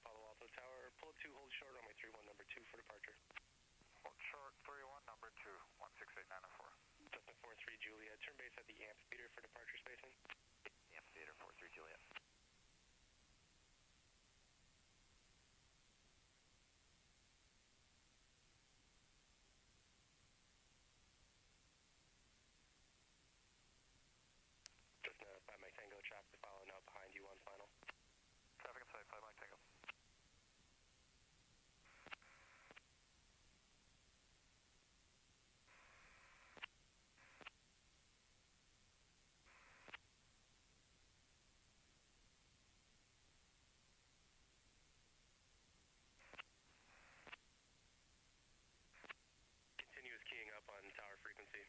Palo Alto Tower. Pull up 2, hold short, runway 31, number 2 for departure. Hold short, 31, number 2, 168904. Cessna 43 Juliet, turn base at the amphitheater for departure spacing. Amphitheater 43 Juliet. Cessna 5 Mike Tango, traffic following out behind you on final. Traffic in sight, 5 Mike Tango. Continuous keying up on tower frequency.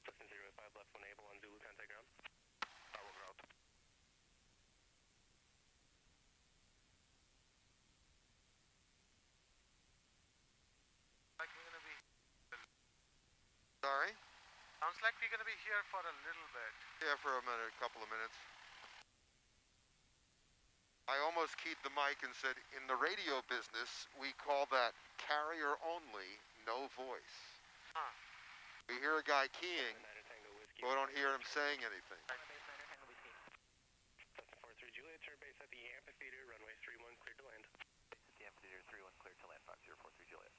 Cessna 05 left 1 able on Zulu, contact ground. I will ground. Like we're gonna be. Sorry? Sounds like we're gonna be here for a little bit. Yeah, for a minute, a couple of minutes. I almost keyed the mic and said, in the radio business, we call that carrier only, no voice. Huh. We hear a guy keying, but we don't hear him saying anything. Cessna 43 Juliet, turn base at the amphitheater, runway 31, clear to land. The amphitheater 31, clear to land, 5043 Juliet.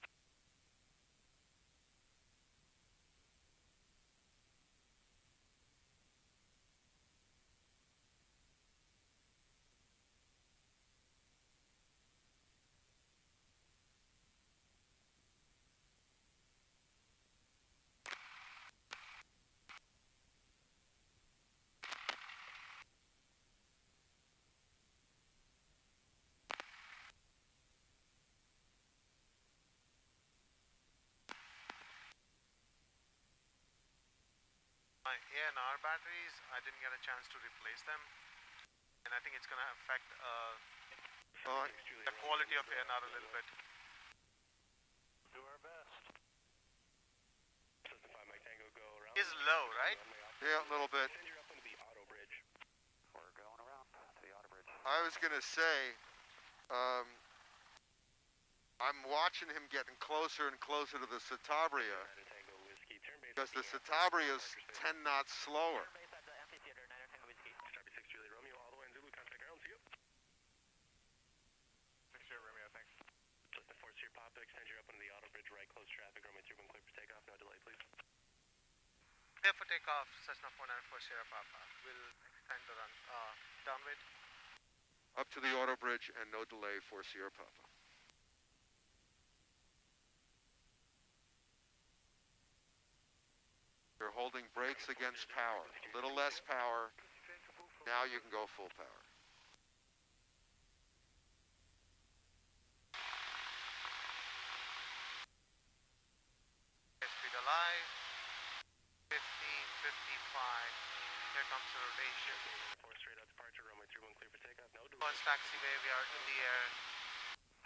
My ANR batteries, I didn't get a chance to replace them, and I think it's gonna affect the quality of ANR a little bit. Do our best. Cessna 5 Mike Tango, go around. Is low, right? Yeah, a little bit. Send you up into the auto bridge. We're going around to the auto bridge. I was going to say, I'm watching him getting closer and closer to the Citabria, Tango Whiskey, turn base because at the Citabria's 10 knots slower. Starbase 6 Juliet Romeo, all the way in Zulu, contact ground, see you. 6 0 Romeo, thanks. Cessna 4 Sierra Papa, extend you up into the auto bridge, right, close traffic, runway 31, clear for takeoff, no delay, please. Clear for takeoff, Cessna 494 Sierra Papa. We'll extend the run, downwind. Up to the auto bridge and no delay for Sierra Papa. You're holding brakes against power. A little less power. Now you can go full power. Speed alive. 50, 55. Here comes the rotation. 4 straight out departure, runway 31, clear for takeoff, no delay. Once taxiway, we are in the air.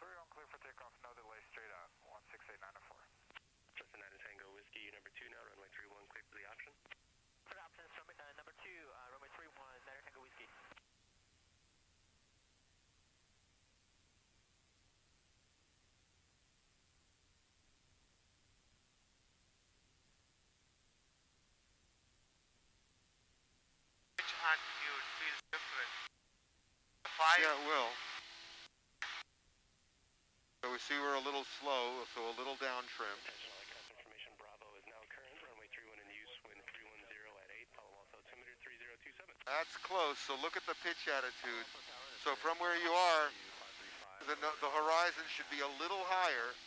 3 on clear for takeoff, no delay, straight out, 168904. Cessna 9 Tango Whiskey, number 2 now, runway 31, clear for the option. Clear options, number 2, runway 31, 9 Tango Whiskey. Pitch attitude feels different. The 5. Yeah, it will. So we see we're a little slow, so a little down trim. Attention, all aircraft information, Bravo is now current, runway 31 in use, wind 310 at 8, Palo Alto, 2-3027. That's close, so look at the pitch attitude. So from where you are, the horizon should be a little higher.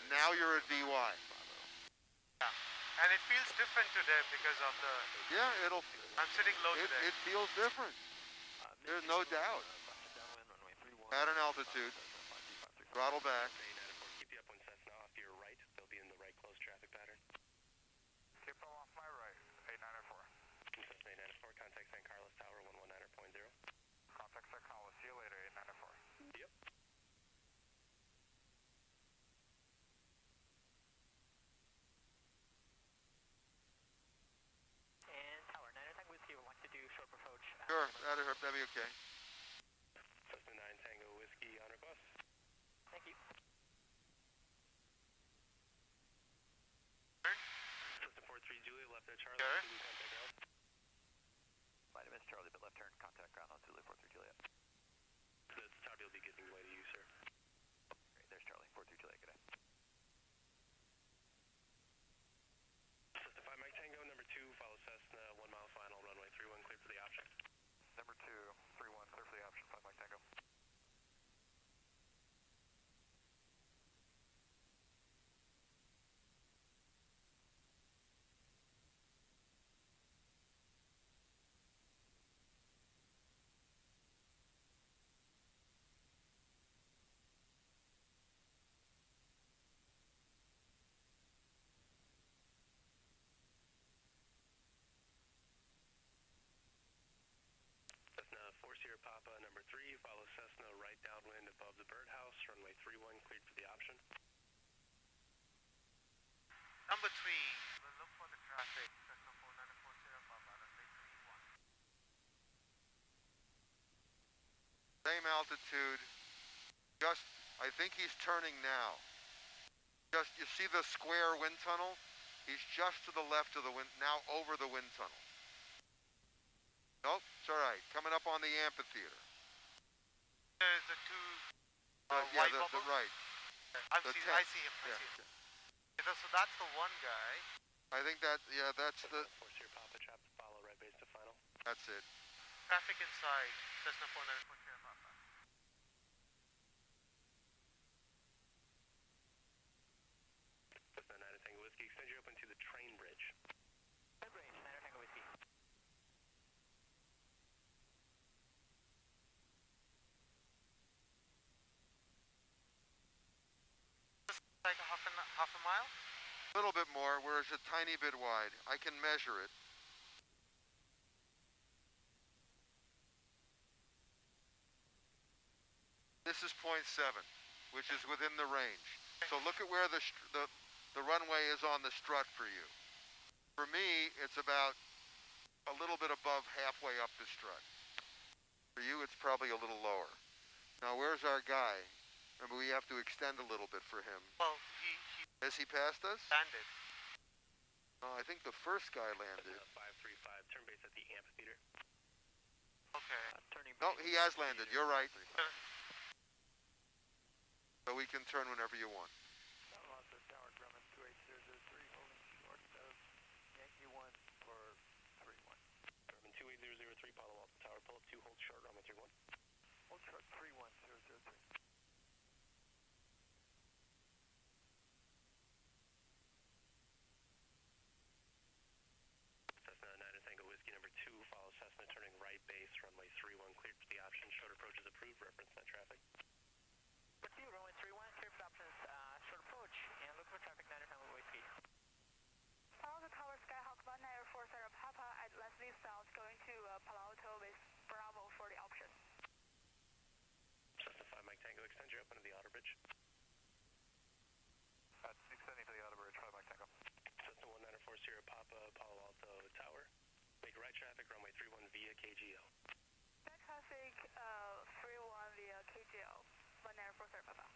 Now you're at VY. Yeah. And it feels different today because of the... Yeah, I'm sitting low today. it feels different. There's no doubt. Pattern altitude. Throttle back. Keep the upwind Cessna off to your right. They'll be in the right close traffic pattern. Keep them off my right, 894. Cessna 894, contact San Carlos Tower, 119.0. Contact San Carlos, see you later, 894. Yep. And tower, 9 Sure, that'd be okay. Cessna 9 Tango Whiskey on request. Thank you. Cessna 43 Juliet, left at Charlie. Sure. Zulu contact ground. Might have missed Charlie, but left turn, contact ground on Zulu 43 Juliet. The Tower will be giving way to you, sir. Great, there's Charlie, 43 Juliet, good day. Cessna 5 Mike Tango, number 2, follow Cessna, 1 mile final, runway 31, clear for the option. Number 2, 3-1, clear for the option, 5 Mike Tango. Cessna 4 Sierra Papa, number 3, follow Cessna, right downwind above the birdhouse, runway 31, cleared for the option. Number 3, we'll look for the traffic. Cessna 4940 Sierra Papa, runway 31. Same altitude. Just, I think he's turning now. Just, you see the square wind tunnel? He's just to the left of the wind, now over the wind tunnel. Nope, it's all right. Coming up on the amphitheater. There's the two Yeah, white the bubbles. right. I the see, tent. I see him, I Yeah. see him. Okay, so that's the one guy. I think that, yeah, that's the, Cessna 4 Sierra Papa, traffic follow, right base to final. that's it. Traffic inside, Cessna 4940 Sierra Papa. Cessna 9 Tango Whiskey, extend your open to the train bridge. Mid-range, 9 Tango Whiskey. Like half a mile? A little bit more, where it's a tiny bit wide. I can measure it. This is 0.7, which is within the range. So look at where the runway is on the strut for you. For me, it's about a little bit above halfway up the strut. For you, it's probably a little lower. Now, where's our guy? Remember, we have to extend a little bit for him. Well, he Has he passed us? landed. No, I think the first guy landed. Cessna 535, turn base at the amphitheater. Okay. Turning No, base. he has landed. You're right. Uh, So we can turn whenever you want. Alonso Tower, Grumman 28003, holding short of Yankee 1 for 3-1. Grumman 28003, Palo Alto Tower, pull up 2, hold short, runway 31. Hold short 31003. Cessna 9 Tango Whiskey, number 2, follow Cessna, turning right base, runway 31, cleared for the option. Short approach is approved, reference net traffic. Number 2, runway 31, clear for options, short approach, and look for traffic 9 Tango Whiskey. Palo Alto Tower Skyhawk 194 Sierra Papa at Leslie South going to Palo Alto with Bravo for the option. Cessna 5 Mike Tango, extend your open to the outer bridge. Extending to the outer bridge, 5 Mike Tango. Cessna 194 Sierra Papa, Palo Alto Tower. Make right traffic, runway 31 via KGL. Back traffic 31 via KGL 194 Sierra Papa.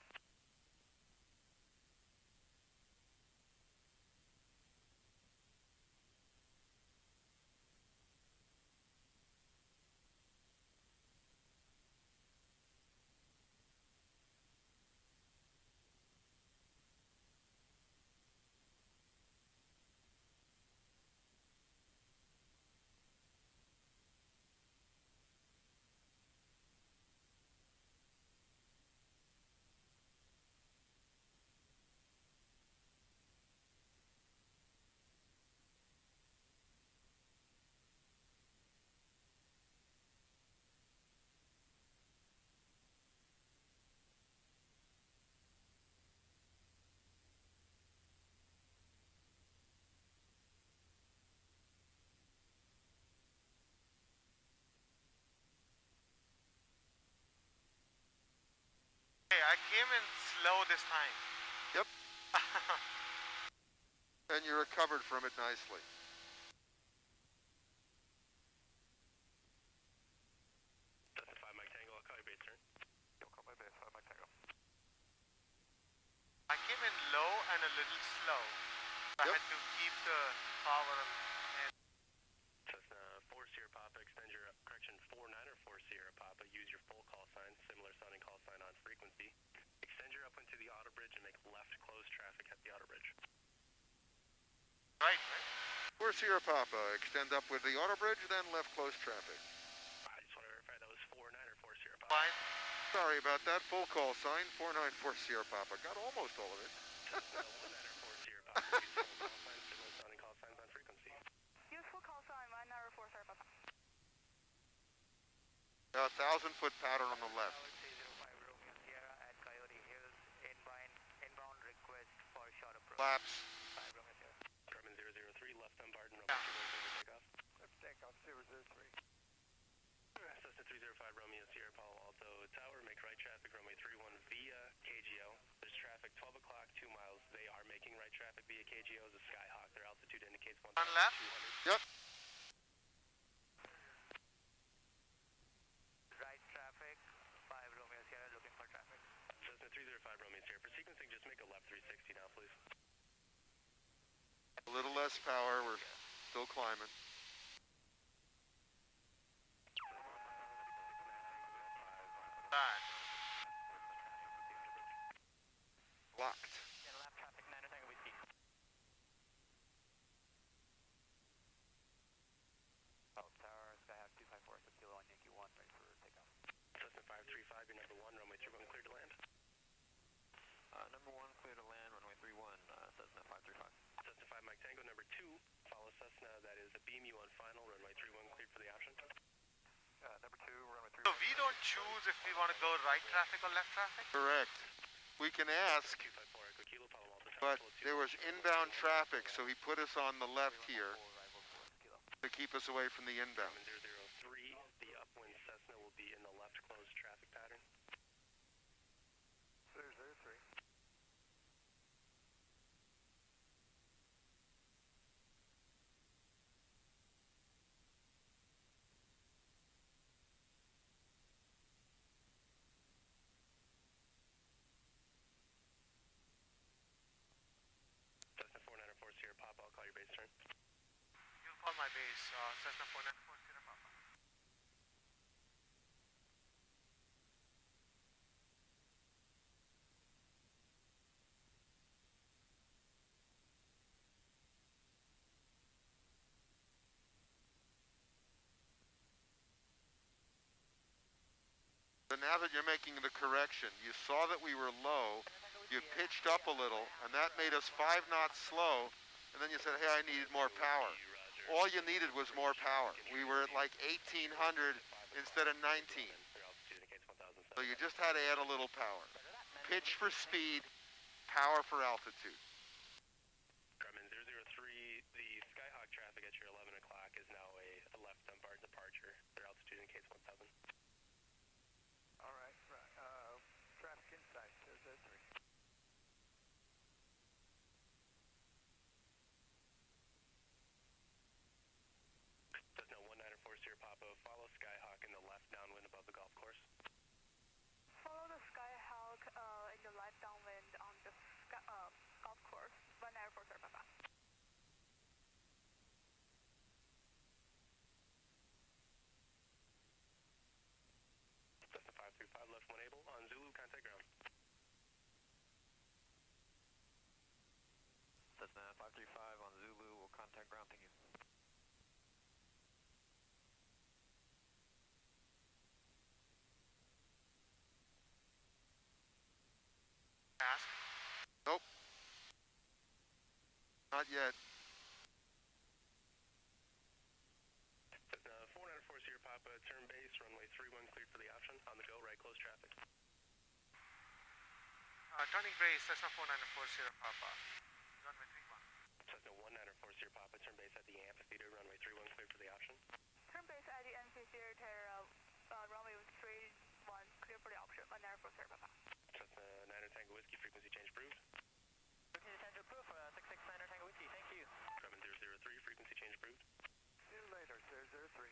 Okay, I came in slow this time. Yep. And you recovered from it nicely. Right. For Sierra Papa, extend up with the auto bridge, then left close traffic. I just want to verify that was 49 or 4 Sierra Papa. Fine. Sorry about that. Full call sign 494 Sierra Papa. Got almost all of it. 19 or 4 Sierra Papa. Use full call signs, signal sounding call signs on frequency. Use full call sign 194 Sierra Papa. 1,000-foot pattern on the left. 305 Romeo Sierra at Coyote Hills, inbound request for short approach. Laps. 5 Romeo Sierra. Grumman 003, left on Barton, runway 21 clear for takeoff. Let's take off 003. Cessna 305 Romeo Sierra Palo Alto Tower, make right traffic, runway 31 via KGO. There's traffic 12 o'clock, 2 miles. They are making right traffic via KGO as a Skyhawk. Their altitude indicates 1,200. On left? Yep. Right traffic, 5 Romeo Sierra looking for traffic. Cessna 305 Romeo Sierra. For sequencing, just make a left 360 now, please. A little less power. We're still climbing. Right. Locked. And lap traffic 9 Tango Whiskey. South Tower, Skyhawk 254 Kilo on Yankee 1, ready for takeoff. Cessna 535, your number 1, runway 31 clear to land. Number 1, clear to land, runway 31, Cessna 535. Cessna 5 Mike Tango, number 2, follow Cessna, that is a beam you on final, runway 31 cleared for the option. Number 2, runway 3. So we don't choose if we want to go right traffic or left traffic? Correct. We can ask, 254 Echo Kilo, Palo Alto but Tower, there was inbound traffic, so he put us on the left here to keep us away from the inbound. Grumman 003, the upwind Cessna will be in the left closed traffic pattern. 003. Cessna 494 Sierra Papa, I'll call your base turn. You'll call my base, Cessna 494 Sierra Papa. So now that you're making the correction, you saw that we were low, you pitched up a little, and that made us 5 knots slow, and then you said, hey, I needed more power. All you needed was more power. We were at like 1,800 instead of 19. Their altitude indicates 1,007. So you just had to add a little power. Pitch for speed, power for altitude. Grumman 003, the Skyhawk traffic at your 11 o'clock is now a left on Barton departure. Their altitude indicates 1,000. All right, traffic inside, 003. Cessna 194 Sierra Papa, follow Skyhawk in the left downwind above the golf course. Follow the Skyhawk in the left downwind on the golf course 194 Sierra Papa. Cessna 535 left one able on Zulu, contact ground. Cessna 535 on Zulu, will contact ground, thank you. Ask. Nope. Not yet. Cessna 494 Sierra Papa, turn base, runway 31 cleared for the option. On the go, right close traffic. Turning base, Cessna 494 Sierra Papa. Runway 31. Cessna 194 Sierra Papa, turn base at the amphitheater, runway 31 cleared for the option. Turn base at the amphitheater, runway 31 clear for the option 194 Sierra Papa. Cessna 9 Tango Whiskey, frequency change approved. Frequency change approved, 669 Tango Whiskey, thank you. Grumman 003, frequency change approved. See you later, 003.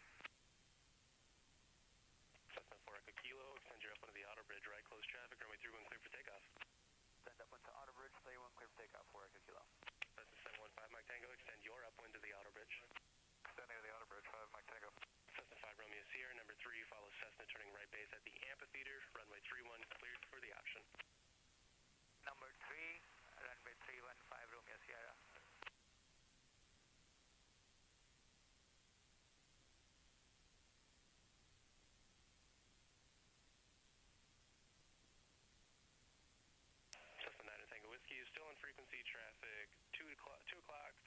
Cessna 4 Echo Kilo, extend your upwind to the auto bridge, right close traffic, runway 31 cleared for takeoff. Send up into auto bridge, 31 clear for takeoff, 4 Echo Kilo. Cessna 715 Mike Tango, extend your upwind to the auto bridge. Extending to the auto bridge, 5 Mike Tango. Cessna 5 Romeo Sierra, number 3, follow Cessna turning right base at the amphitheater, runway 31 cleared for the option. Number 3, runway 315 Romeo Sierra. still on frequency traffic, 2 o'clock,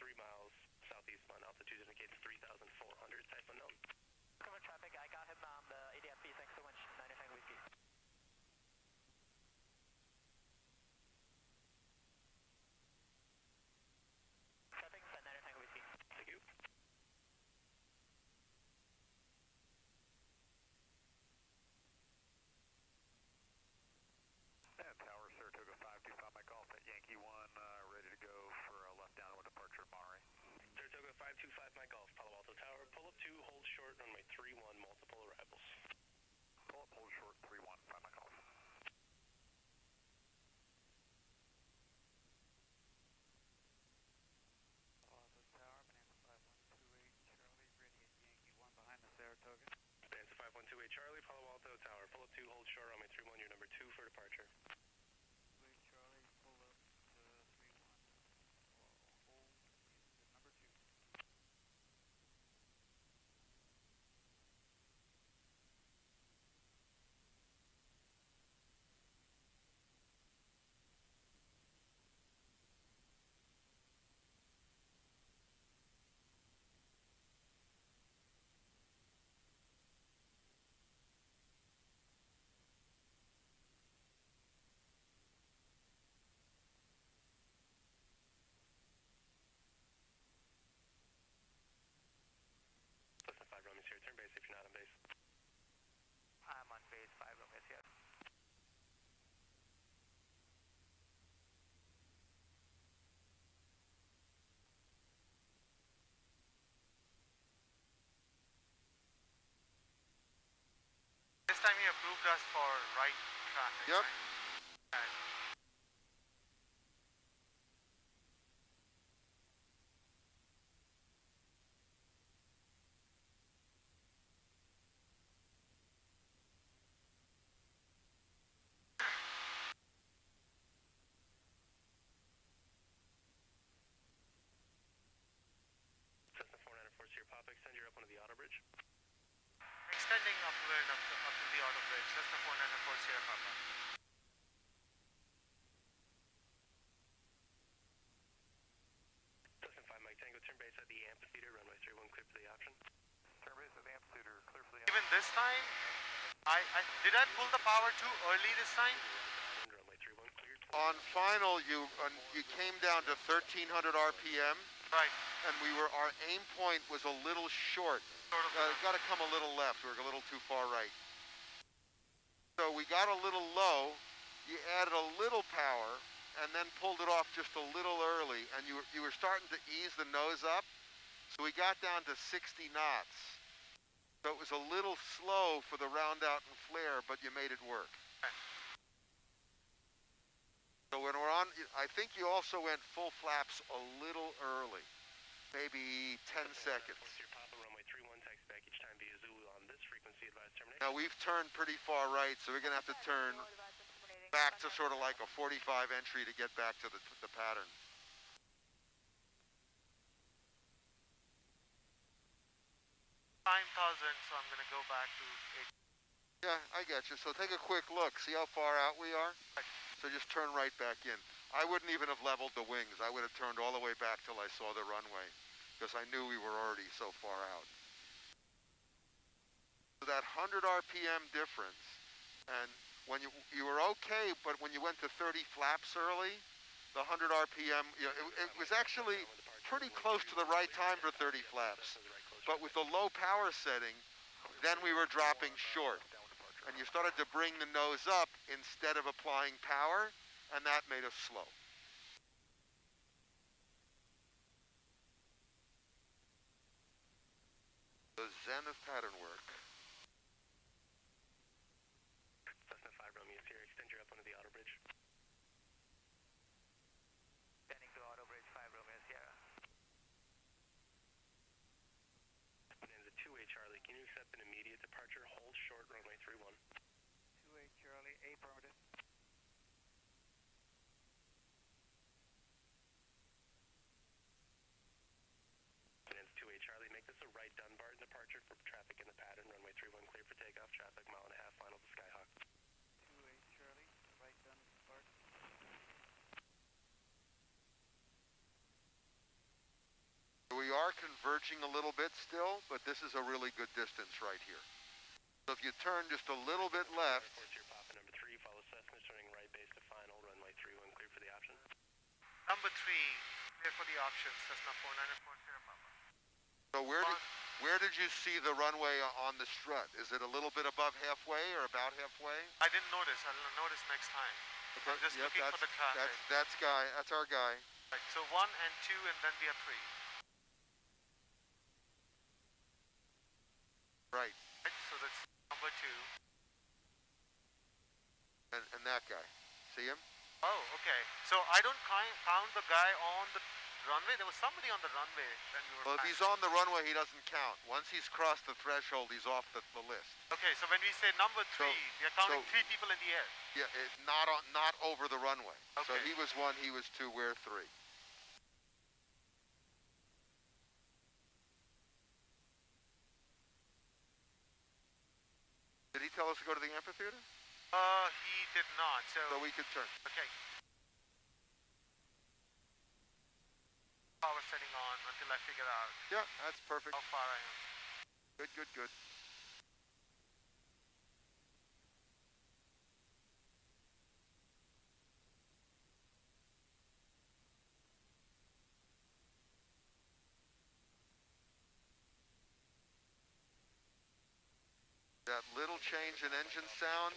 3 miles southeastbound. Altitude indicates 3,400, type unknown. Cover traffic, I got him on the ADFB, thanks so much, 9 Tango Whiskey. Traffic inside 9 Tango Whiskey. Thank you. And Tower, Saratoga 525, my golf at Yankee 1, ready to go for a left downwind departure at Monterey. Saratoga 525, my golf, Palo Alto Tower, pull up 2, hold short, runway 31, multiple arrivals. Pull up, hold short, 31, 5 my golf. Alto Tower, Bonanza 5128 Charlie, ready at Yankee 1 behind the Saratoga. Bonanza 5128 Charlie, Palo Alto Tower, pull up 2, hold short, runway 31, your number 2 for departure. 28 Charlie, pull up to 31, hold is number 2. Cessna 5 Romeo Sierra, turn base if you're not on base. I'm on base, 5 Romeo Sierra. This time he approved us for right traffic. Yep. Right? And Cessna 494 Sierra Papa, extend your up onto the auto bridge. extending upwind up to the auto bridge, Cessna 494 Sierra Papa. Cessna 5 Mike Tango, turn base at the amphitheater, runway 31, clear for the option. Turn base at the amphitheater, clear for the Even this time, did I pull the power too early this time? Runway 31, cleared. On final, you came down to 1300 RPM, Right. and our aim point was a little short. Sort of. Got to come a little left. We were a little too far right. So we got a little low. You added a little power, and then pulled it off just a little early, and you were starting to ease the nose up. So we got down to 60 knots. So it was a little slow for the round out and flare, but you made it work. Okay. So when we're on, I think you also went full flaps a little early, maybe 10 seconds. Sierra Papa, runway 31, taxi back each time via Zulu on this frequency, advised termination. Now we've turned pretty far right, so we're gonna have to turn back to sort of like a 45 entry to get back to the pattern. Time 1000, so I'm gonna go back to 8. Yeah, I get you. So take a quick look. See how far out we are? So just turn right back in. I wouldn't even have leveled the wings. I would have turned all the way back till I saw the runway, because I knew we were already so far out. So that 100 RPM difference, and when you were okay, but when you went to 30 flaps early, the 100 RPM, it was actually pretty close to the right time for 30 flaps. But with the low power setting, then we were dropping short. And you started to bring the nose up instead of applying power, and that made us slow. The zen of pattern work. Cessna 5 Romeo Sierra, extend your up onto the auto bridge. Standing to auto bridge, 5 Romeo Sierra. Bonanza 2A Charlie, can you accept an immediate departure? Hold short, runway 31. 28 Charlie, affirmative. Bonanza 2A Charlie, make this a right Dunbarton departure for traffic in the pattern, are converging a little bit still, but this is a really good distance right here. So if you turn just a little bit left, Sierra Papa number 3, follow Cessna, turning right base to final, runway 31, clear for the option. Number 3, clear for the option, Cessna 494 Sierra Papa. so where did you see the runway on the strut? Is it a little bit above halfway or about halfway? I didn't notice. I'll notice next time. Okay, I'm just yep, looking for the traffic. That's our guy. Right, so 1 and 2, and then we have 3. Right, Right, so that's number 2. and that guy. See him? Oh, okay. So I don't count the guy on the runway. There was somebody on the runway when we were. Well, if he's on the runway, he doesn't count. Once he's crossed the threshold, he's off the list. Okay, so when we say number 3, we are counting so- 3 people in the air. Yeah, not over the runway. So Okay. he was 1, he was 2, we're 3. Did he tell us to go to the amphitheater? He did not. So So we could turn. okay. Power setting on until I figure out Yeah, that's perfect. how far I am. Good, good, good. That little change in engine sound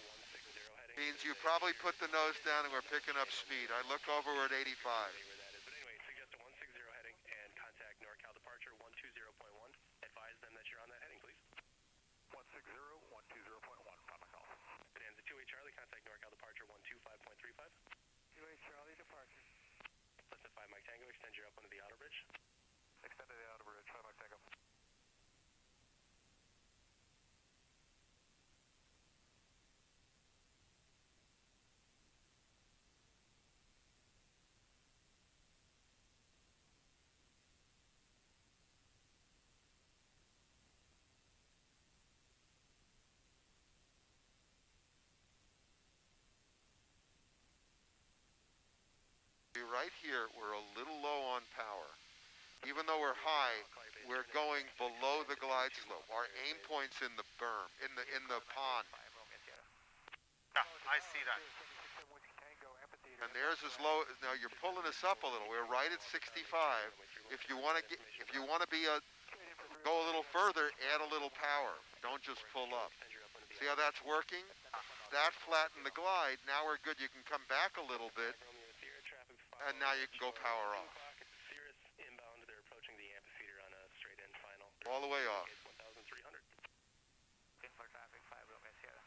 means you probably put the nose down and we're picking up speed. I look over, we're at 85. Where that is. But anyway, suggest a 160 heading and contact NorCal departure 120.1. Advise them that you're on that heading, please. 160, 120.1, Papa call. Bonanza 2-8 Charlie, contact NorCal departure 125.35. 2-8 Charlie, departure. Cessna 5 Mike Tango, extend your up onto the outer bridge. Extended the outer bridge, 5 Mike Tango. Right here, we're a little low on power. Even though we're high, we're going below the glide slope. Our aim point's in the berm, in the pond. Yeah, I see that. And theirs is low. Now you're pulling us up a little. We're right at 65. If you want to go a little further, add a little power. Don't just pull up. See how that's working? That flattened the glide. Now we're good. You can come back a little bit, and now you can go power off. Cirrus inbound, they're approaching the amphitheater on a straight in final. All the way off. 1,300. Looking for traffic, 5 Romeo Sierra.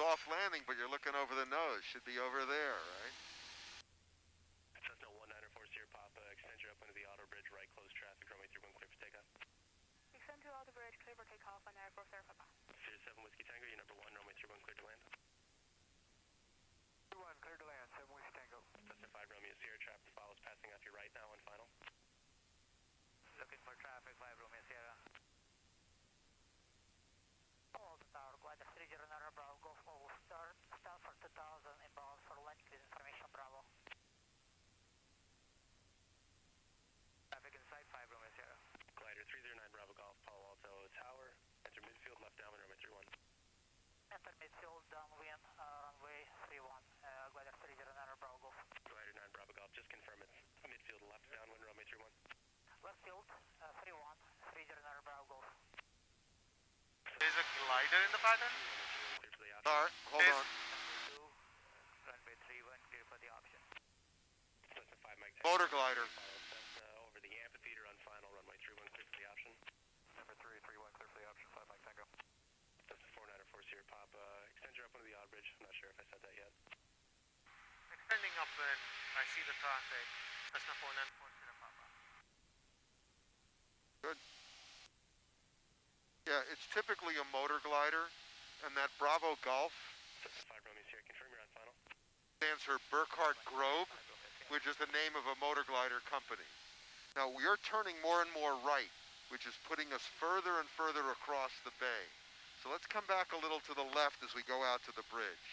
Soft landing, but you're looking over the nose. Should be over there, right? Cessna 194 Sierra Papa, extend your up onto the outer bridge, right, close traffic, runway 31, clear for takeoff. Extend to outer bridge, clear for takeoff, 194 Sierra Papa. Sirius 7 Whiskey Tango, you're number 1, runway 31, clear to land. 2-1, clear to land, 7 Whiskey Tango. Cessna 5 Romeo Sierra, traffic follows passing off your right now on final. Looking for traffic, 5 Romeo Sierra. Follow the tower, glider 30 Bravo, Golf Mobile, start for 2000, inbound for land clearance information, Bravo. Traffic inside 5 Romeo Sierra. Glider 309 Bravo Golf, Palo Alto Tower, enter midfield, left downwind, runway 31. Enter midfield, downwind, runway 31, glider 30 Bravo Golf. Glider 9 Bravo Golf, just confirm it's midfield, left downwind, runway 31. Left field, 31, 30 Bravo Golf. There's a glider in the pattern? Clear for the option. All right, hold on. 2, runway 31, clear for the option. Cessna 5 Mike Motor glider. Cessna over the amphitheater on final, runway 31, clear for the option. Number 3, 3-1, clear for the option, 5 Mike Tango. Cessna 494 Sierra Papa, extend your up onto the outer bridge. I'm not sure if I said that yet. Extending up when I see the traffic. Cessna 494 Sierra Papa. Good. Yeah, it's typically a motor glider, and that Bravo Golf Cessna 5 Romeo Sierra, confirm you're on final. stands for Burkhardt Grove, which is the name of a motor glider company. Now, we are turning more and more right, which is putting us further and further across the bay. So let's come back a little to the left as we go out to the bridge.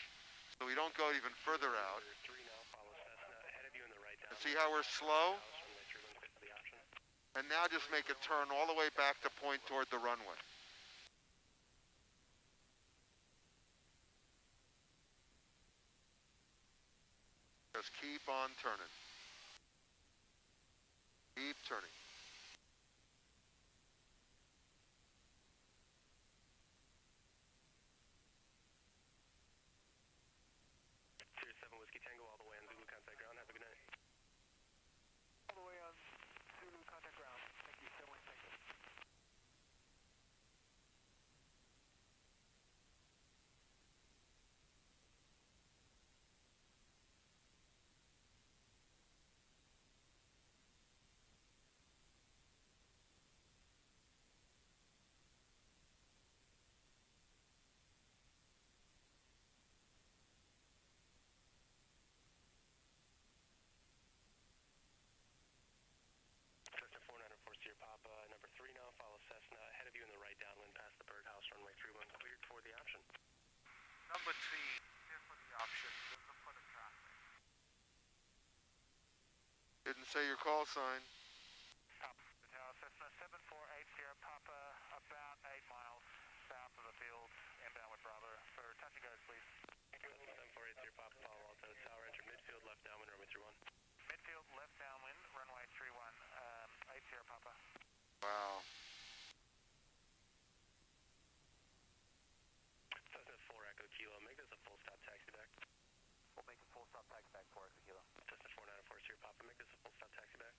so we don't go even further out. 3 now, follow Cessna ahead of you in the right downwind. And see how we're slow? Runway 31 cleared for the option. And now just make a turn all the way back to point toward the runway. Just keep on turning. Keep turning. Sirius 7 Whiskey Tango all the way on Zulu contact ground. Have a good night. All the way on Zulu contact ground. Thank you, 7 Tango. Cessna 4904 Sierra Papa, number 3 now, follow Cessna ahead of you in the right downwind past the birdhouse, runway 31 cleared for the option. Number 3, clear for the option. We'll look for the traffic. Didn't say your call sign. The tower, Cessna 748 Sierra Papa, about 8 miles south of the field, inbound with Bravo. For touch and goes, please. Cessna 748 Sierra Papa, Palo Alto, tower enter midfield, left downwind, runway 31. Midfield, left downwind, runway 31, 8 Sierra Papa. Wow. Cessna 4 Echo Kilo, make this a full stop taxi back. We'll make a full stop taxi back for Echo Kilo. Cessna 4904 Sierra Papa, make this a full stop taxi back.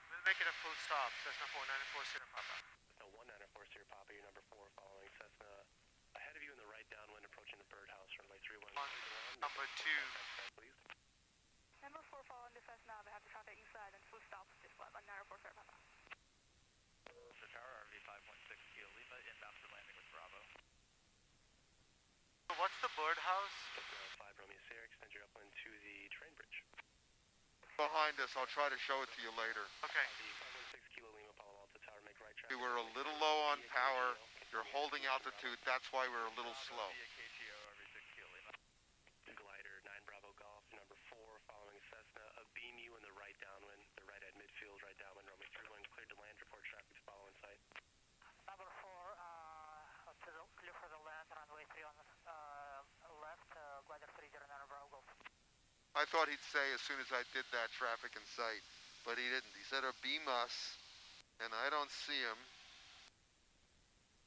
We'll make it a full stop. Cessna 494 Sierra Papa. Cessna 194 Sierra Papa, your number 4 following Cessna ahead of you in the right downwind, approaching the birdhouse, runway 31. Number 2. Please. Number 4 following the Cessna, we have the traffic inside and full stop, just flight 194 Sierra Papa. The tower, RV 5.6 Kilo Lima, inbound for landing with Bravo. So what's the birdhouse? Cessna 5 Romeo Sierra, extend your upwind to the train bridge. Behind us, I'll try to show it to you later. Okay. The 516 Kilo Lima, Palo Alto tower, make right traffic. We were a little low on power. You're holding altitude. That's why we're a little slow. KPAO, RV 6 Kilo Lima. Glider 9 Bravo Golf, number 4 following Cessna, beam you in the right downwind, the right at midfield, right downwind, runway 31, cleared to land, report traffic to follow in sight. Number 4, clear for the land, runway 3 on left, glider 309 Bravo Golf. I thought he'd say as soon as I did that, traffic in sight, but he didn't. He said, beam us, and I don't see him.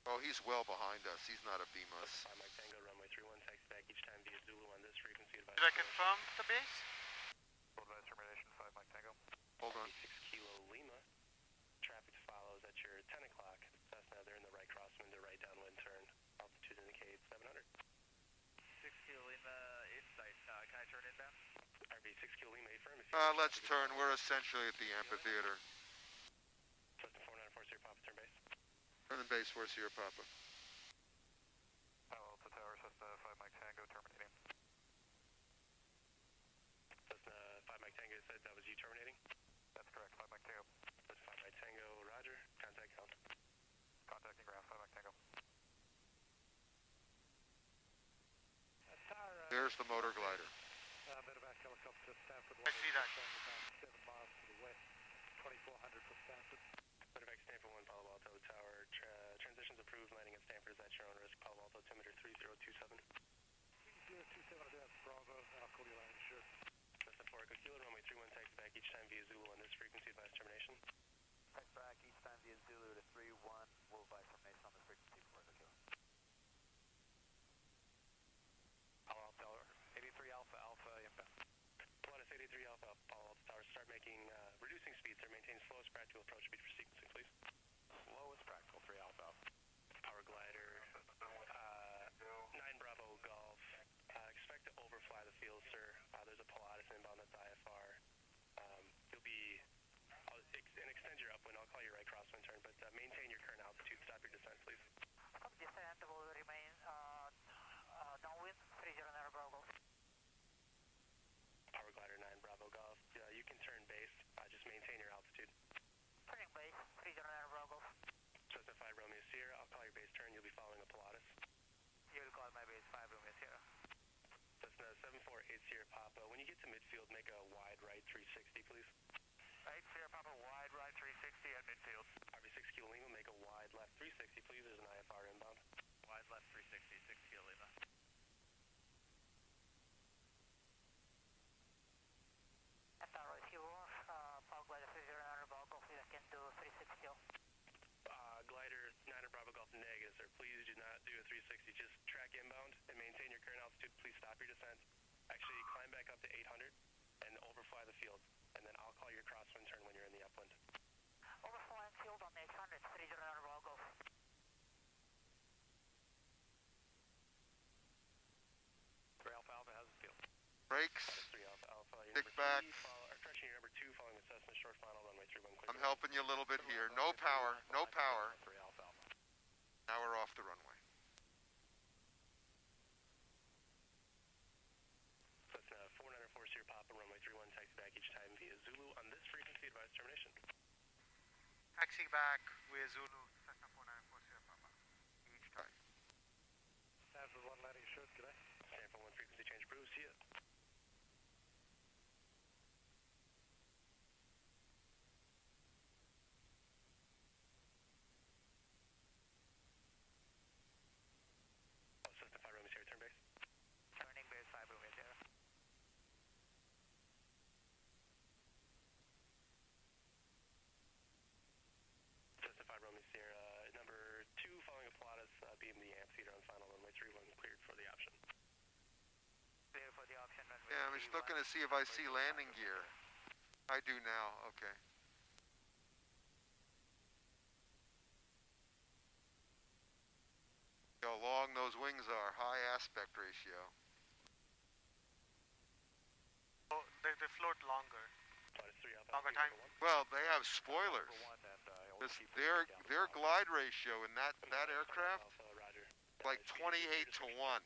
Oh, he's well behind us. He's not a beam us. 5 Mike Tango, runway 31, taxi back each time via Zulu on this frequency. Did I confirm the base? Full advice termination, 5 Mike Tango. Hold on. 6 Kilo Lima, traffic follows at your 10 o'clock. Cessna, they're in the right crosswind, the right downwind turn. Altitude indicates 700. 6 Kilo Lima, insight. Can I turn inbound? RV 6 Kilo Lima, affirm. Let's turn. We're essentially at the amphitheater. Cessna 494 Sierra Papa, turn base. Turn the base for Sierra Papa. Palo Alto Tower, Cessna 5 Mike Tango, terminating. Cessna 5 Mike Tango said that was you terminating? That's correct, 5 Mike Tango. Cessna 5 Mike Tango, roger. Contact ground. Contacting ground, 5 Mike Tango. There's the motor glider. Medevac helicopter, Stanford. I see that. About 7 miles to the west, 2400 for Stanford. Medevac Stanford 1, Palo Alto tower. Transitions approved, landing at Stanford is at your own risk. Palo Alto, altimeter 3027. 3027, that's Bravo, and I'll call you landing, sure. Cessna 4 Echo Kilo, runway 31, taxi back each time via Zulu on this frequency, advise termination. Taxi back each time via Zulu to 31, we'll advise termination on this frequency for Echo Kilo. Palo Alto Tower, 83 Alpha Alpha inbound. Pilatus 83 Alpha, Palo Alto tower, start making, reducing speeds or maintain slowest practical approach speed for sequencing, please. Slowest practical, 3 Alpha Alpha. Power glider, 9 Bravo Golf, expect to overfly the field, sir. There's a Pilatus inbound that's IFR. You'll be, and extend your upwind, I'll call you right crosswind turn, but maintain your current altitude, stop your descent, please. Stop descent will remain downwind 309 Bravo Golf. Power glider 9 Bravo Golf, you can turn base, just maintain your altitude. Turning base Cessna 748 Sierra Papa. When you get to midfield, make a wide right 360, please. 8 Sierra Papa, wide right 360 at midfield. RV6 Kilo Lima, make a wide left 360, please. There's an IFR inbound. Wide left 360, 6 Kilo Lima. FR, if you want, Paul Glider 30 Bravo Golf, you can do 360. Glider 9 Bravo Golf negative, sir. Please do not do a 360. Just track inbound and maintain your current altitude. Please stop your descent. Actually, climb back up to 800 and overfly the field. And then I'll call your crosswind turn when you're in the upwind. Overflying field on 800, 30 Bravo Golf. Alpha Alpha has the field. Brakes. 3 Alpha Alpha. Your Stick number back. Correction, your number 2 following the Cessna short final runway 31 clear. I'm helping you a little bit here. No power, no power. 3 Alpha Alpha. Now we're off the runway. Cessna 494 Sierra Papa runway 31 taxi back each time via Zulu on this frequency. Advise termination. Taxi back via Zulu, Cessna 494 Sierra Papa. Each time. Stanford 1 landing assured, good day. Stanford 1 frequency change approved. See ya. Cessna 5 Romeo Sierra, turn base. Turning base 5 Romeo Sierra. Cessna 5 Romeo Sierra, number 2 following Applaudus, beam the amp seater on final runway 31 cleared for the option. Clear for the option runway. Yeah, I'm just looking to see if I see landing gear. I do now, okay. How long those wings are, high aspect ratio. Oh, they float longer. Applaudus 3 Alpha. Longer time. Well, they have spoilers. Number 1 and Their glide ratio in that aircraft, Alpha, Roger. like 28 to 1.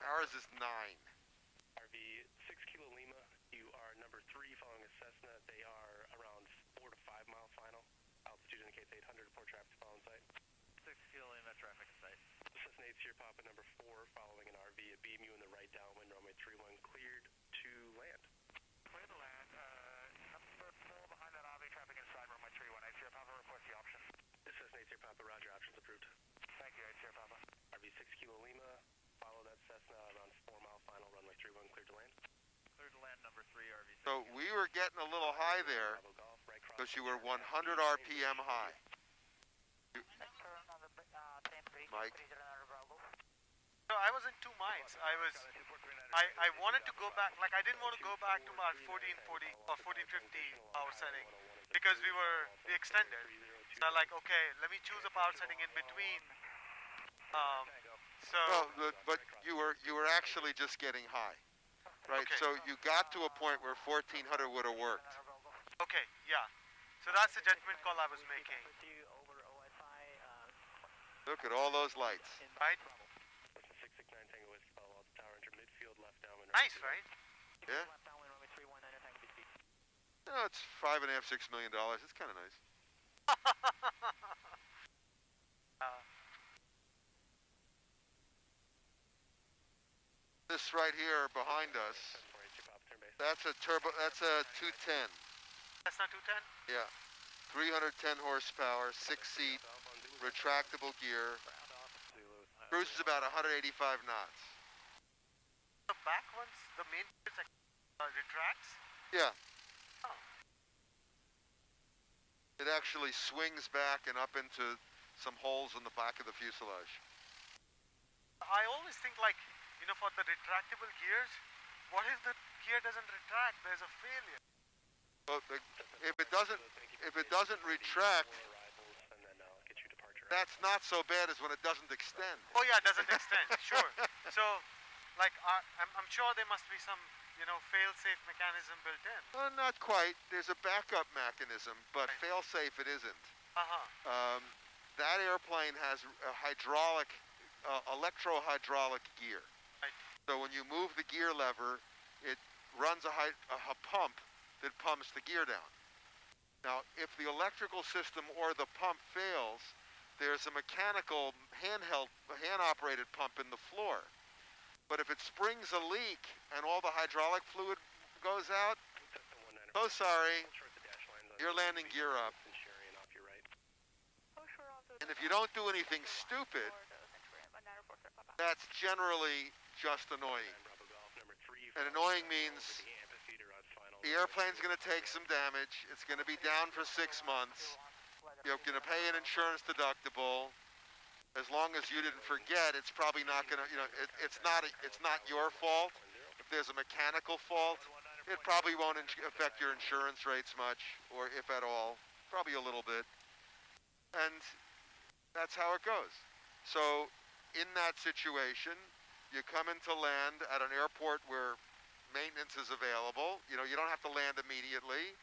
Ours is 9. RV 6 Kilo Lima, you are number 3 following a Cessna. They are around 4 to 5 mile final. Altitude indicates 800, report traffic to follow in sight. 6 Kilo Lima traffic in sight. Cessna 8 Sierra Papa number 4 following an RV, a beam you in the right downwind, runway 31 cleared to land. Clear to land, number 4 behind that RV traffic inside runway 31. 8 Sierra Papa reports the option. Cessna 8 Sierra Papa, Roger, options approved. Thank you, 8 Sierra Papa. RV 6 Kilo Lima, follow that Cessna around 4 mile final, runway 31 cleared to land. Clear to land number 3 RV. So we were getting a little high there Bravo Golf, right cross. because you were 100 RPM high. Turn on the train bridge, Mike. 30 Bravo Golf. No, I was in 2 miles. I wanted to go back, like I didn't want to go back to our 1440 or 1450 power setting because we extended. So I'm like, okay, let me choose a power setting in between. Well, but you were actually just getting high, right? Okay. So you got to a point where 1400 would have worked. Okay, yeah. So that's the judgment call I was making. Over OSI, Look at all those lights. Right? Cessna 669 Tango Whiskey, follow Alpha Tower, enter midfield, left downwind. Nice, right? Yeah. left downwind runway 31, Tango Whiskey. You know, it's $5.5–6 million. It's kind of nice. This right here behind us, 748 Sierra Papa, turn base. that's a turbo. That's a 210. That's not 210? Yeah, 310 horsepower, 6-seat, retractable gear. Cruise is about 185 knots. The back ones, the main retracts? Yeah. Oh. It actually swings back and up into some holes in the back of the fuselage. I always think like, you know, for the retractable gears, what if the gear doesn't retract? There's a failure. Well, if it doesn't retract, And then I'll get you departure. that's not so bad as when it doesn't extend. Oh yeah, it doesn't extend, sure. So, like, I'm sure there must be some, you know, fail-safe mechanism built in. Not quite. There's a backup mechanism, but Right. fail-safe it isn't. Uh-huh. That airplane has a hydraulic, electro-hydraulic gear. Right. So when you move the gear lever, it runs a pump that pumps the gear down. Now, if the electrical system or the pump fails, there's a mechanical hand-operated pump in the floor. But if it springs a leak and all the hydraulic fluid goes out, so sorry, you're landing gear up. And if you don't do anything stupid, that's generally just annoying. And annoying means the airplane's going to take some damage. It's going to be down for 6 months. You're going to pay an insurance deductible. As long as you didn't forget, it's probably not going to, it's not your fault. If there's a mechanical fault, it probably won't affect your insurance rates much, or if at all, probably a little bit. And that's how it goes. So in that situation, you come into land at an airport where maintenance is available. You don't have to land immediately.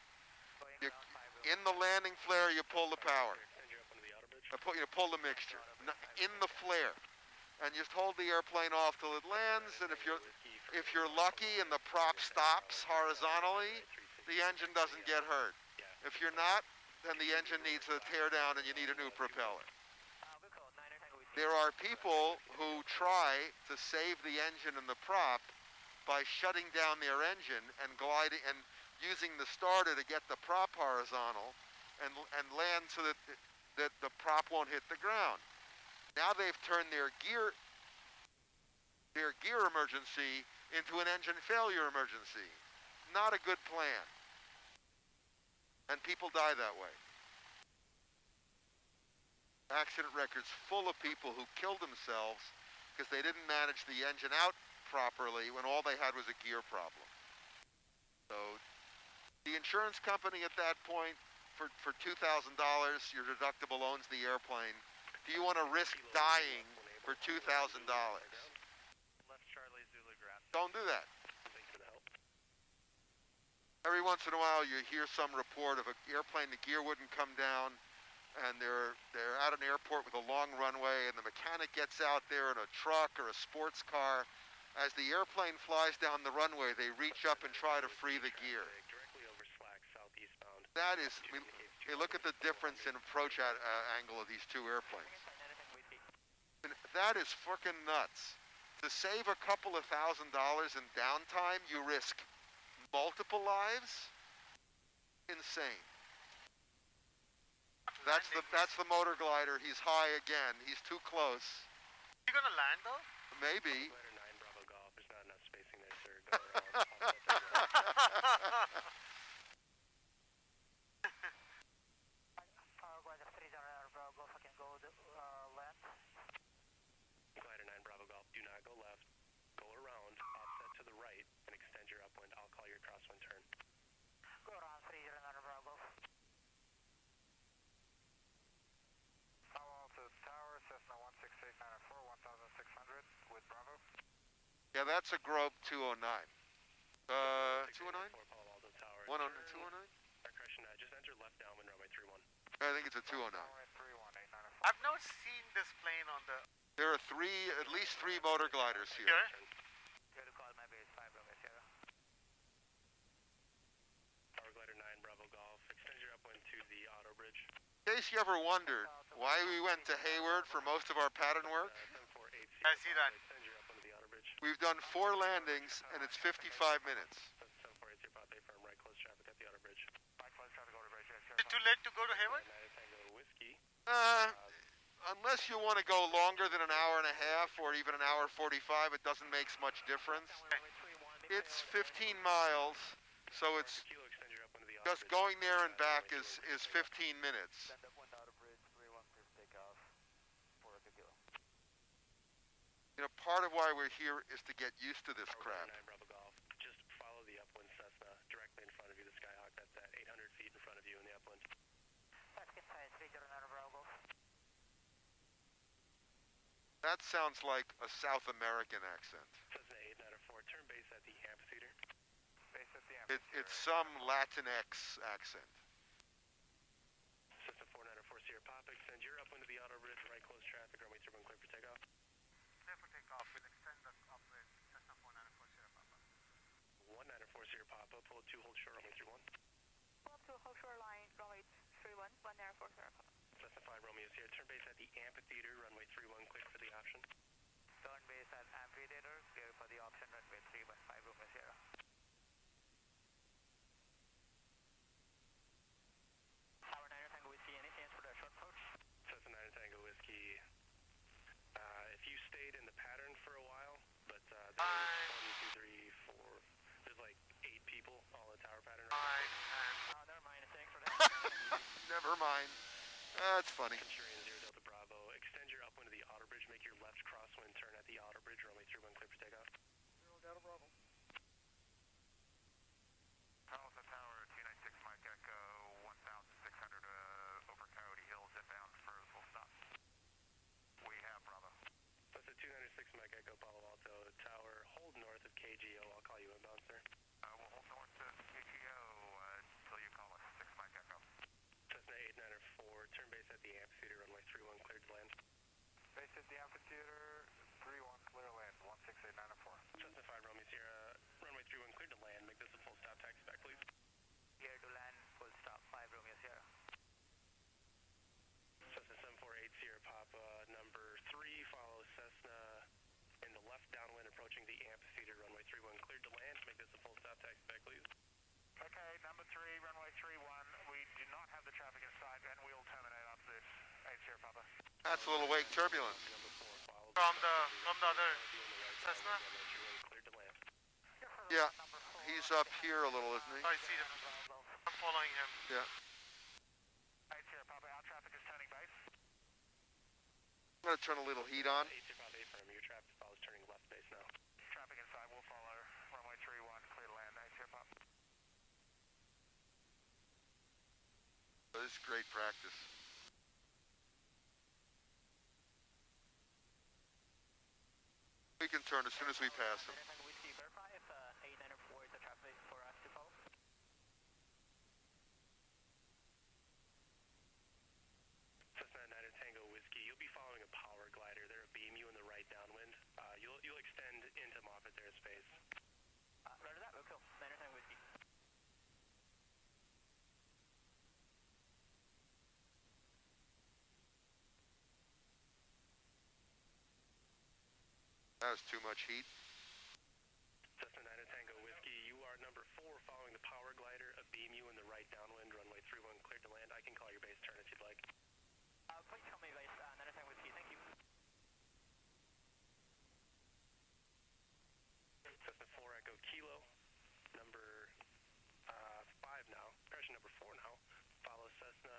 In the landing flare, you pull the power. Pull the mixture in the flare, and just hold the airplane off till it lands. And if you're lucky and the prop stops horizontally, the engine doesn't get hurt. If you're not, then the engine needs a tear down and you need a new propeller. There are people who try to save the engine and the prop by shutting down their engine and gliding and using the starter to get the prop horizontal and land so that the prop won't hit the ground. Now they've turned their gear emergency into an engine failure emergency. Not a good plan. And people die that way. Accident records full of people who killed themselves because they didn't manage the engine out properly when all they had was a gear problem. So the insurance company at that point, for $2,000, your deductible owns the airplane. Do you want to risk dying for $2,000? Left Charlie Zulu ground. Don't do that. Every once in a while you hear some report of an airplane, the gear wouldn't come down, and they're at an airport with a long runway, and the mechanic gets out there in a truck or a sports car. As the airplane flies down the runway, they reach up and try to free the gear. That is, look at the difference in approach angle of these two airplanes. And that is frickin' nuts. To save a couple of $1,000 in downtime, you risk multiple lives? Insane. That's the motor glider. He's high again. He's too close. You gonna land though? Maybe. There's not enough spacing there, sir. Go around. Glider 30 Bravo Golf, I can go left. Glider 9 Bravo Golf, do not go left. Go around, offset to the right, and extend your upwind. I'll call your crosswind turn. Go around 30 Bravo Golf. Palo Alto Tower, Cessna 16894, 1600 with Bravo. Yeah, that's a Grobe 209. 209? 109? 209? Correction, just enter left downwind runway 31. I think it's a 209. I've not seen this plane on the... There are at least three motor gliders here. Go to call my base 5 Bravo Sierra. Power glider 9 Bravo Golf, extend your upwind to the auto bridge. In case you ever wondered why we went to Hayward for most of our pattern work, I see that. Extend your upwind to the auto bridge. we've done 4 landings and it's 55 minutes. 7480 Papa firm, right close traffic at the auto bridge. Right close traffic over bridge. Is it too late to go to Hayward? Tango Whiskey. Unless you want to go longer than an hour and a half or even an hour 45, it doesn't make much difference. It's 15 miles, so it's just going there and back is 15 minutes. Part of why we're here is to get used to this crap. Just follow the upwind Cessna directly in front of you, the Skyhawk. That's at 800 feet in front of you in the upwind. That sounds like a South American accent. Cessna 8904, turn base at the amphitheater. Base at the amphitheater. It's some Latinx accent. Cessna 4904 Sierra Papa, extend your upwind to the auto bridge, right close traffic, runway 31 clear for takeoff. Clear for takeoff, we'll extend the upwind, Cessna 4904 Sierra Papa. 1904 Sierra Papa, pull up 2, hold short, runway 31. Pull up to hold short line, runway 31, 194 Sierra Papa. Cessna 5 Romeo Sierra, turn base at the amphitheater, runway 31 clear for the option. Turn base at amphitheater, clear for Never mind. That's funny. Centurion 0 Delta Bravo, extend your upwind to the auto bridge, make your left crosswind turn at the auto bridge, runway 31 clear for takeoff. 0 Delta Bravo. Palace Tower 296 Mike Echo 1600 over Coyote Hills inbound for full stop. We have Bravo. That's a 296 Mike Echo Palo Alto Tower, hold north of KGO, I'll call you inbound, sir. We'll hold north to KGO until you call us. 6 Mike Echo. Cessna 894, turn base at the amphitheater, runway 31 cleared to land. Base at the amphitheater, 31 clear land, 16894. Cessna 5 Romeo Sierra, runway 31 cleared to land, make this a full stop, taxi back please. Here to land, full stop, 5 Romeo Sierra. Cessna 748 Sierra Papa, number 3, follow Cessna in the left downwind approaching the amphitheater, runway 31 cleared to land, make this a full stop, taxi back please. Okay, number 3, runway 31. We do not have the traffic in sight, and we'll terminate after this. 8 Sierra Papa. That's a little wake turbulence. From the other Cessna? Yeah, he's up here a little, isn't he? I see him. I'm following him. Yeah. 8 Sierra Papa, our traffic is turning base. I'm going to turn a little heat on. 8 Sierra Papa, affirm, your traffic follows turning left base now. Traffic in sight, we'll follow. Runway 31, clear to land. 8 Sierra Papa. This is great practice. We can turn as soon as we pass him. Whiskey, verify if 894 is the traffic for us to follow. Cessna 9 Tango Whiskey, you'll be following a power glider. They're a beam you in the right downwind. You'll extend into Moffett airspace. Roger that, we'll kill. 9 Tango Whiskey. That was too much heat. Cessna 9 Tango Whiskey, you are number 4 following the power glider, a beam you in the right downwind, runway 31 cleared to land. I can call your base turn if you'd like. Please tell me base, 9 Tango Whiskey, thank you. Cessna 4 Echo Kilo, number 5 now, correction number 4 now. Follow Cessna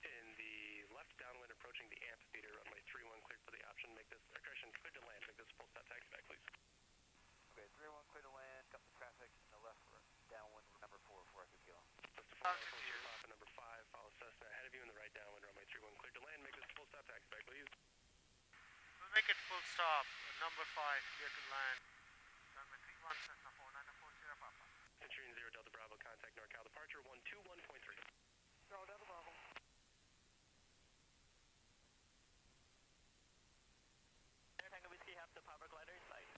in the left downwind approaching the amphitheater, runway 31 cleared for the option. Make this, correction, cleared to land, make this full stop taxi back please. Okay, 31 clear to land, got the traffic in the left downwind, number 4 Echo Kilo. Cessna 4 Echo Sierra Papa, number 5, follow Cessna ahead of you in the right downwind, runway 31 cleared to land, make this full stop taxi back please. We'll make it full stop. Number 5, clear to land. Runway 31, Cessna 494 Sierra Papa. Centurion 0 Delta Bravo, contact NorCal departure 121.3. 0 Delta Bravo. 9 Tango Whiskey, have the power glider in sight.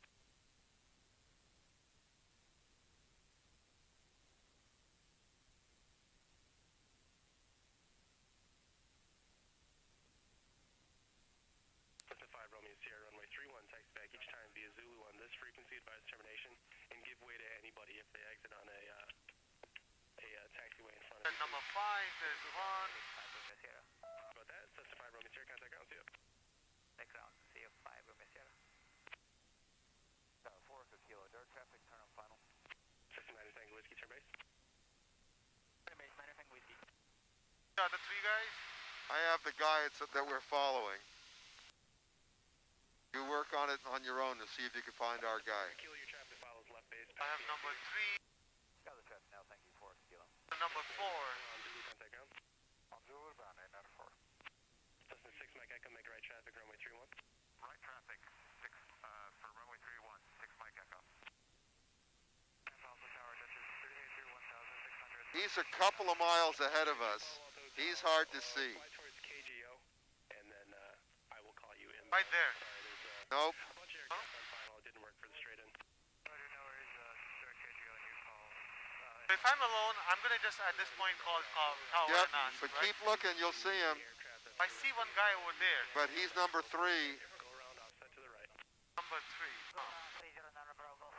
Cessna 5 Romeo Sierra, runway 31, taxi back each time via Zulu on this frequency, advise termination, and give way to anybody if they exit on a taxiway in front of And you. number 5, there's 1. 5 Romeo Sierra. About that, Cessna 5 Romeo Sierra, contact ground, see you. Next round, see you, 5 Romeo Sierra. 4 Echo Kilo, dirt traffic, turn on final. Cessna 9 Tango Whiskey, turn base. Turn base, 9 Tango Whiskey. The other 3 guys? I have the guy that we're following. You work on it on your own to see if you can find our guy. Kilo, your traffic follows left base. I have number 3. Got the traffic now, thank you, 4 Echo Kilo. Number 4. On Zulu, contact ground. On Zulu, bound 894. Cessna 6 Mike Echo, make right traffic, runway 31. Right traffic, 6 for runway 31, 6 Mike Echo. Alpha Tower, Dutchess 383, 1600. He's a couple of miles ahead of us. He's hard to see. Fly towards KGO, and then I will call you in. Right there. Sorry, there's Nope. a bunch of aircraft on final. It didn't work for the straight in. Roger, no worries, direct KGO and you call. If I'm alone, I'm gonna just at this point call Tower Yep, and ask, but right? keep looking, you'll see him. I see one guy over there. But he's number 3. Go around, offset to the right. Number 3. 30 Bravo.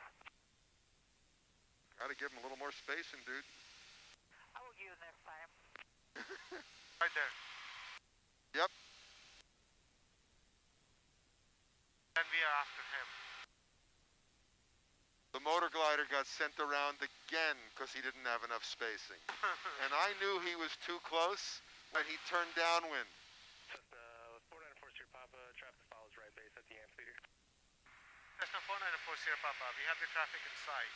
Gotta give him a little more spacing, dude. I will give you next time. Right there. Yep. And we are after him. The motor glider got sent around again because he didn't have enough spacing. And I knew he was too close, when he turned downwind. Cessna 494 Sierra Papa, traffic follows right base at the amphitheater. Cessna 494 Sierra Papa, we have the traffic in sight.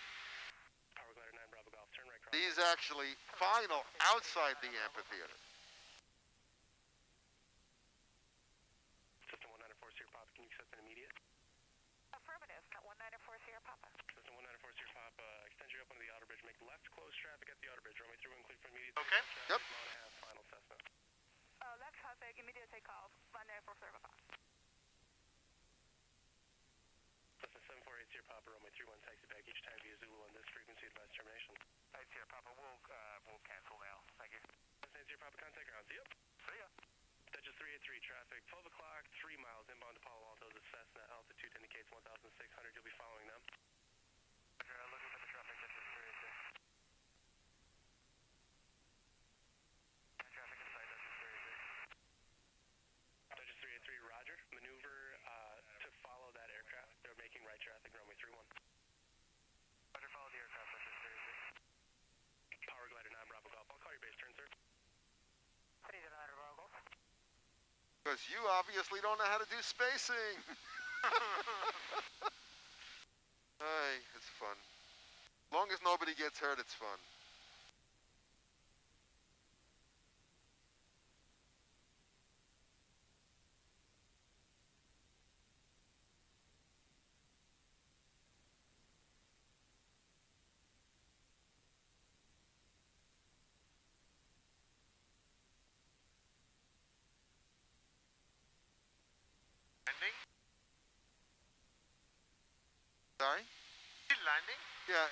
Power glider 9 Bravo Golf, turn right cross. These actually final outside the amphitheater. Cessna 194 Sierra Papa, can you accept an immediate? Affirmative, 194 Sierra Papa. Cessna 194 Sierra Papa, extend your up onto the outer bridge, make left close traffic at the outer bridge, runway through and clear for immediate. Okay. Yep. Mile and a half, final Cessna. Left traffic, immediate takeoff, 194 Sierra Papa. Cessna 748 Sierra Papa, runway 31, taxi back each time via Zulu on this frequency, advise termination. 8 Sierra Papa, we'll cancel now. Thank you. Cessna 8 Sierra Papa, contact ground. See ya. See ya. Digits 383, traffic 12 o'clock, 3 miles inbound to Palo Alto. The Cessna altitude indicates 1,600. You'll be following them. Roger, looking for the traffic, Digits 383. Traffic in sight, Digits 383. Digits 383, roger. Maneuver to follow that aircraft. They're making right traffic, runway 31. Roger, follow the aircraft, Digits 383. Power glider 9 Bravo Golf. I'll call your base turn, sir. 309 Bravo Golf. Because you obviously don't know how to do spacing. Hey, it's fun. As long as nobody gets hurt, it's fun. Landing? Sorry? Still landing? Yeah,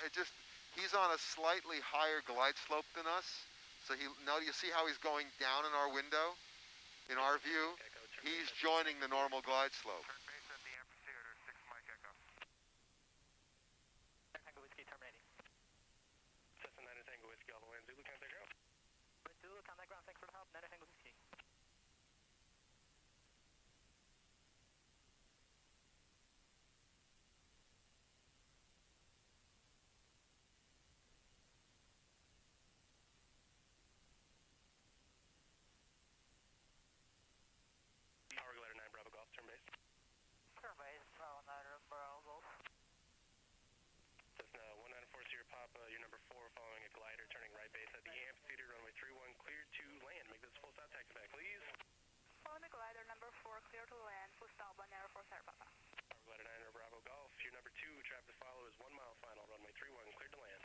he's on a slightly higher glide slope than us. So now you see how he's going down in our window? In our view, he's joining the normal glide slope. Turn base at the amphitheater, 6 Mike Echo. Tango Whiskey terminating. Cessna 9 Tango Whiskey all the way in Zulu, contact ground. Zulu, contact ground, thanks for the help. 9 Tango Whiskey. Power glider 9 Bravo Golf, turn base. Turn base, 9 Bravo Golf. Cessna 194 Sierra Papa, your number 4, following a glider, turning right base at the amphitheater, runway 31, clear to land. Make this full stop, taxi back, please. Following the glider, number 4, clear to land, full stop, 194 Sierra Papa. Power glider 9 Bravo Golf, your number 2, traffic to follow is 1 mile final, runway 31, clear to land.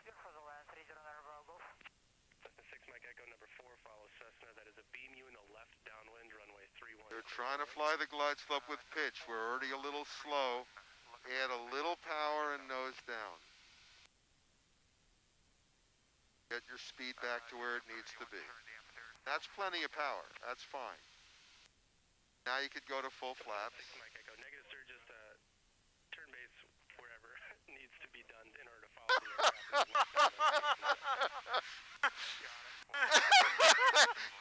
Clear for the land, 309 Bravo Golf. Cessna 6 Mike Echo, number 4, follows Cessna, that is a beam you in the left downwind, runway 31. They're trying to fly the glide slope with pitch. We're already a little slow. Add a little power and nose down. Get your speed back to where it needs to be. That's plenty of power. That's fine. Now you could go to full flaps. 6 Mike Echo, negative sir, just turn base wherever needs to be done in order to follow the aircraft.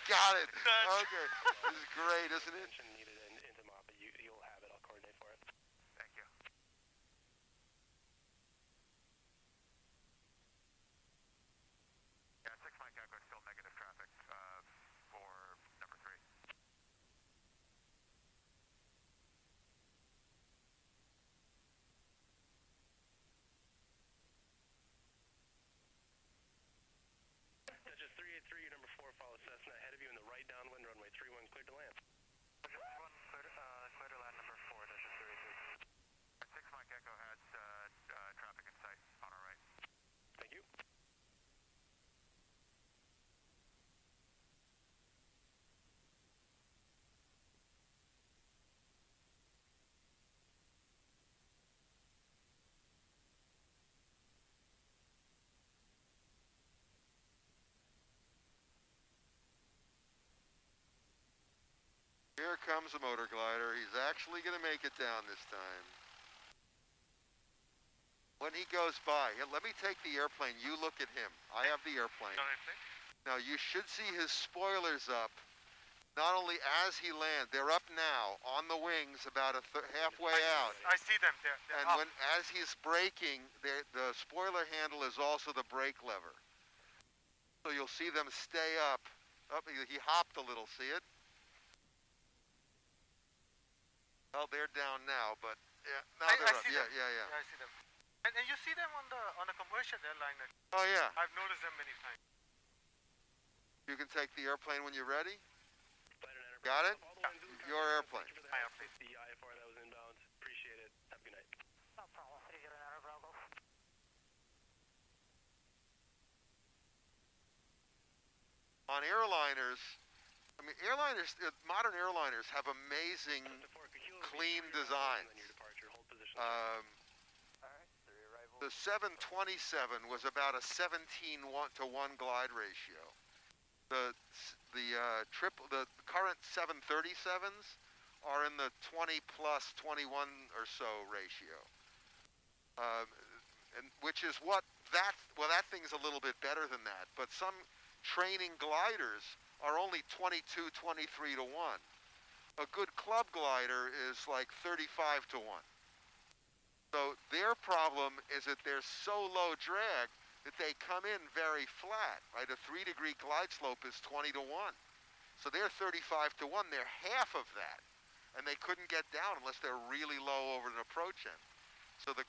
Got it. Okay. This is great, isn't it? Attention needed into MOPA. You'll have it. I'll coordinate for it. Thank you. Yeah, 6 Mike Echo, still negative traffic for number 3. Digits 383, your number 4, follow Cessna, ahead of you in the right downwind, runway 31, cleared to land. Just 1, clear to land number 4, Digits 383. 6 Mike Echo has traffic in sight on our right. Thank you. Here comes a motor glider. He's actually going to make it down this time. When he goes by, here, let me take the airplane. You look at him. I have the airplane. Now you should see his spoilers up. Not only as he lands, they're up now on the wings about halfway out. I see them. They're And up. as he's braking, the spoiler handle is also the brake lever. So you'll see them stay up Oh, he hopped a little, see it? Well, they're down now, but yeah, now they're up. See Yeah, them. yeah, yeah. Yeah, I see them. And you see them on the commercial airliner. Oh, yeah. I've noticed them many times. You can take the airplane when you're ready. Got it? Your airplane. My airplane. The IFR that was inbound. Appreciate it. Have a good night. No problem, 309 Bravo. On airliners, I mean, modern airliners have amazing, clean designs. The 727 was about a 17-to-1 glide ratio. The current 737s are in the 20 plus 21 or so ratio, and which is what that thing's a little bit better than that. But some training gliders are only 22, 23 to 1. A good club glider is like 35 to 1. So their problem is that they're so low drag that they come in very flat, right? A 3-degree glide slope is 20 to 1. So they're 35 to 1, they're half of that. And they couldn't get down unless they're really low over an approach end. So the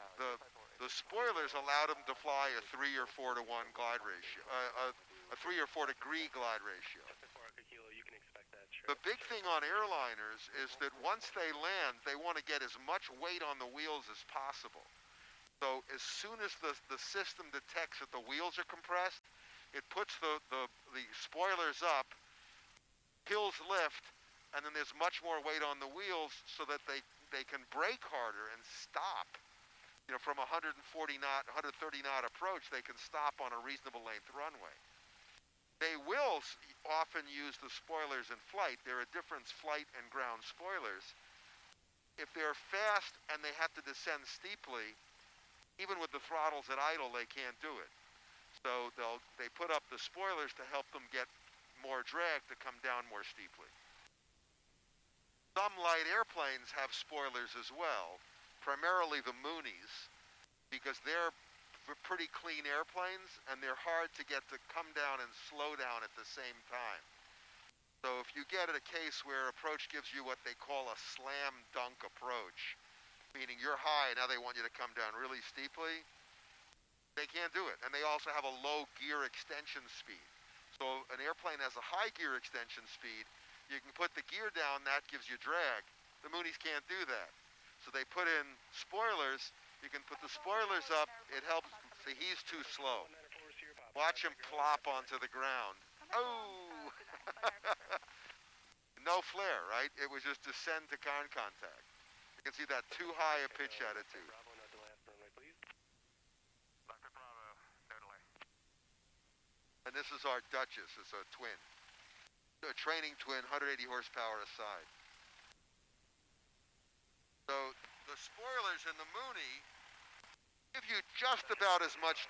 spoilers allowed them to fly a 3 or 4 to 1 glide ratio, a 3 or 4 degree glide ratio. The big thing on airliners is that once they land, they want to get as much weight on the wheels as possible. So as soon as the system detects that the wheels are compressed, it puts the spoilers up, kills lift, and then there's much more weight on the wheels so that they can brake harder and stop. You know, from 130 knot approach, they can stop on a reasonable length runway. They will often use the spoilers in flight. There are different flight and ground spoilers. If they're fast and they have to descend steeply, even with the throttles at idle, they can't do it. So they put up the spoilers to help them get more drag to come down more steeply. Some light airplanes have spoilers as well, primarily the Moonies, because they're pretty clean airplanes and they're hard to get to come down and slow down at the same time. So if you get a case where approach gives you what they call a slam dunk approach, meaning you're high, now they want you to come down really steeply, they can't do it. And they also have a low gear extension speed. So an airplane has a high gear extension speed, you can put the gear down, that gives you drag. The Moonies can't do that. So they put in spoilers. You can put the spoilers up, it helps. See, he's too slow. Watch him plop onto the ground. Oh! No flare, right? It was just descend to contact. You can see that too high a pitch attitude. Dr. Bravo, no delay. And this is our Duchess, it's a twin. A training twin, 180 horsepower aside. So the spoilers in the Mooney give you just about as much.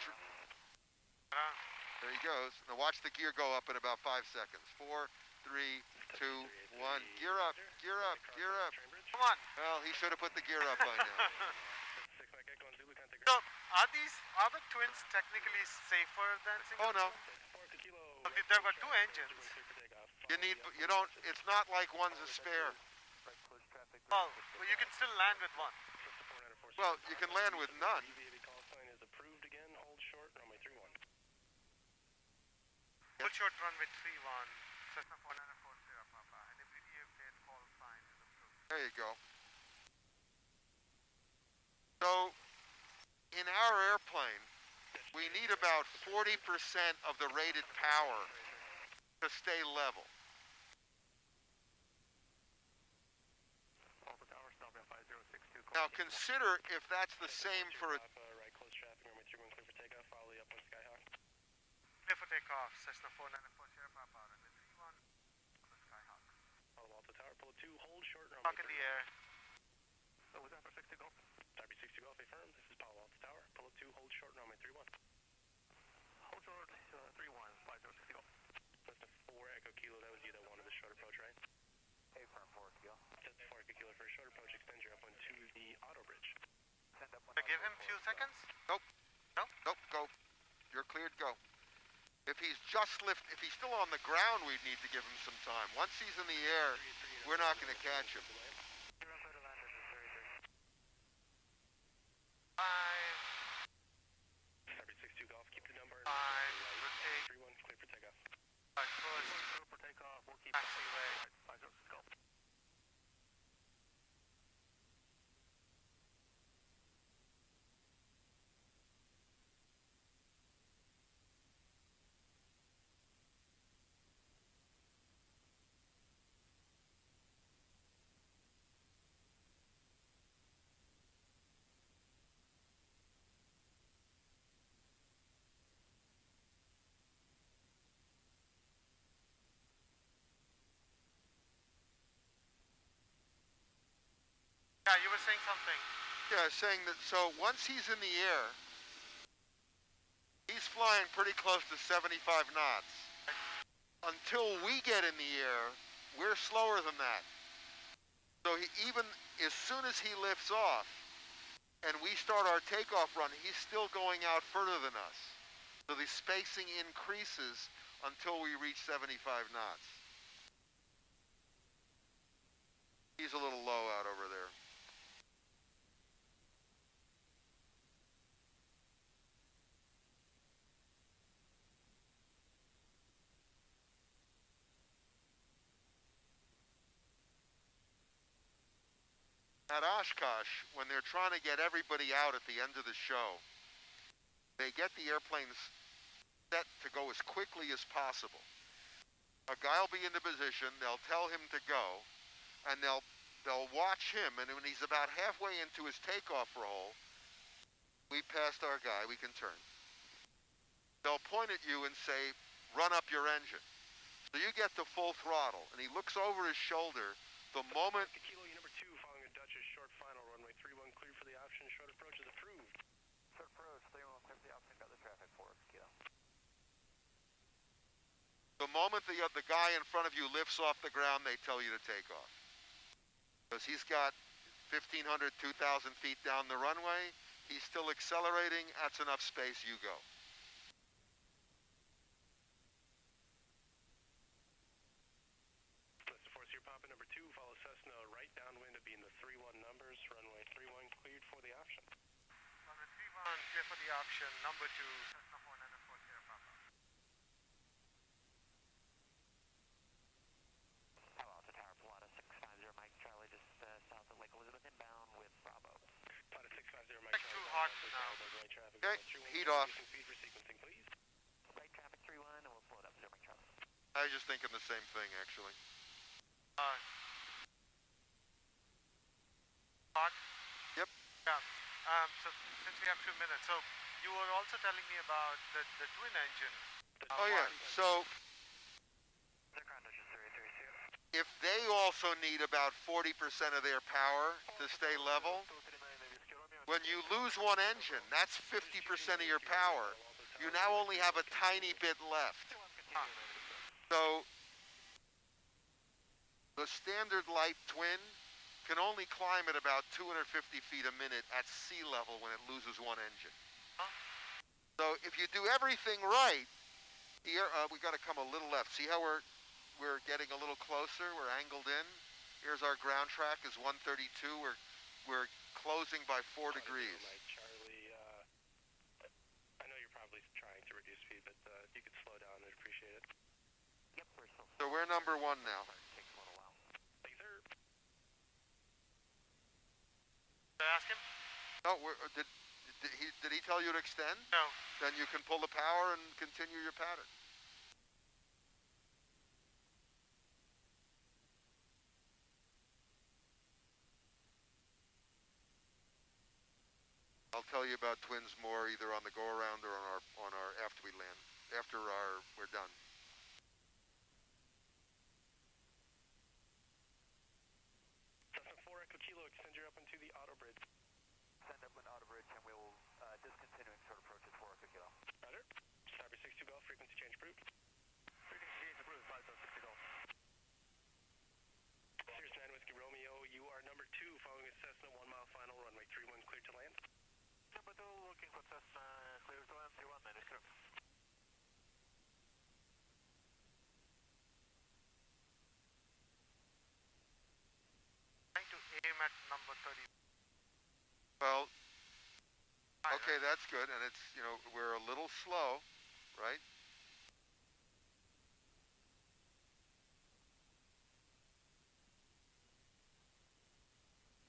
There he goes. Now watch the gear go up in about 5 seconds. 4, 3, 2, 1. Gear up, gear up, gear up. Come on. Well, he should have put the gear up by now. So are the twins technically safer than single? Oh no. Okay, they've got 2 engines. It's not like one's a spare. Oh, well, you can still land with one. Well, you can land with none. Full short runway 31, Cessna 4940 Papa, and immediate call sign is approved. There you go. So, in our airplane, we need about 40% of the rated power to stay level. Now consider if that's the same for a... Clear for takeoff, Cessna 4940 Papa, runway 31, Skyhawk. Pull 2, hold short, Talk in the air. So was that for 60 Golf? Type 60 Golf, affirm. This is Palo Alto Tower. Pull 2, hold short, runway 31. Hold short, 31, 5060 Golf. Cessna 4 Echo Kilo, that was you that wanted the short approach, right? Affirm 4 Kilo. Cessna 4 Echo Kilo for a short approach, extend your upwind to the auto bridge. I give him few seconds? Nope. No? Nope, go. You're cleared, go. If if he's if he's still on the ground, we'd need to give him some time. Once he's in the air, we're not going to catch him. 6-2 Golf, keep the number. 5, rotate. 3-1, clear for takeoff. 5 first. Clear for takeoff. We'll keep Taxiway. 50 Golf. Yeah, you were saying something. Yeah, saying that, so once he's in the air, he's flying pretty close to 75 knots. Until we get in the air, we're slower than that. So even as soon as he lifts off and we start our takeoff run, he's still going out further than us. So the spacing increases until we reach 75 knots. He's a little low out over there. At Oshkosh, when they're trying to get everybody out at the end of the show, they get the airplanes set to go as quickly as possible. A guy will be in the position, they'll tell him to go, and they'll watch him, and when he's about halfway into his takeoff roll, we passed our guy, we can turn. They'll point at you and say, run up your engine. So you get to full throttle, and he looks over his shoulder the moment... Kilo, number 2, following a Dutchess short final, runway 31, clear for the option, short approach is approved. Short approach, 31, clear for the option, got the traffic for us, Kilo. The moment the guy in front of you lifts off the ground, they tell you to take off. Because he's got 1,500, 2,000 feet down the runway, he's still accelerating, that's enough space, you go. That's the Force here, Papa, number 2, follow Cessna, right downwind to be in the 3-1 numbers, runway 31, cleared for the option. Runway 31, clear for the option, number 2, Cessna 494 Sierra Papa. Palo Alto Tower, Pilata 650, Mike Charlie, just south of Lake Elizabeth, inbound with Bravo. Pilot 650, Mike Too hot now. right traffic. Okay, heat off. Speed for sequencing, please. Right traffic 31, and we'll float up 0 Mike Charlie. I was just thinking the same thing, actually. Hot? Yep. Yeah. So since we have 2 minutes, so you were also telling me about the twin engine. Oh yeah, so Aircraft Dutchess 330. if they also need about 40% of their power to stay level, when you lose one engine, that's 50% of your power. You now only have a tiny bit left. So the standard light twin can only climb at about 250 feet a minute at sea level when it loses one engine. So if you do everything right, here we got to come a little left. See how we're getting a little closer? We're angled in. Here's our ground track is 132. We're closing by 4 degrees. Charlie, I know you're probably trying to reduce speed, but if you could slow down, I'd appreciate it. Yep, we're still. So we're number 1 now. Takes a little while. Thank you, sir. Did I ask him? No, did he tell you to extend? No. Then you can pull the power and continue your pattern. I'll tell you about twins more either on the go around or on our after we land, we're done. Cessna 4 Echo Kilo, extend your up into the auto bridge. Send up an auto bridge, and we'll discontinuing short approaches 4 Echo Kilo. Roger. Starboard 62 Golf, frequency change approved. Frequency change approved, 5060 Golf. Sears 9 Whiskey Romeo, you are number 2, following a Cessna 1 mile final, runway 31, clear to land. Number 2, looking for Cessna, clear to land, 31, minus 2. at number 30. Well, okay, that's good, and it's, you know, we're a little slow, right?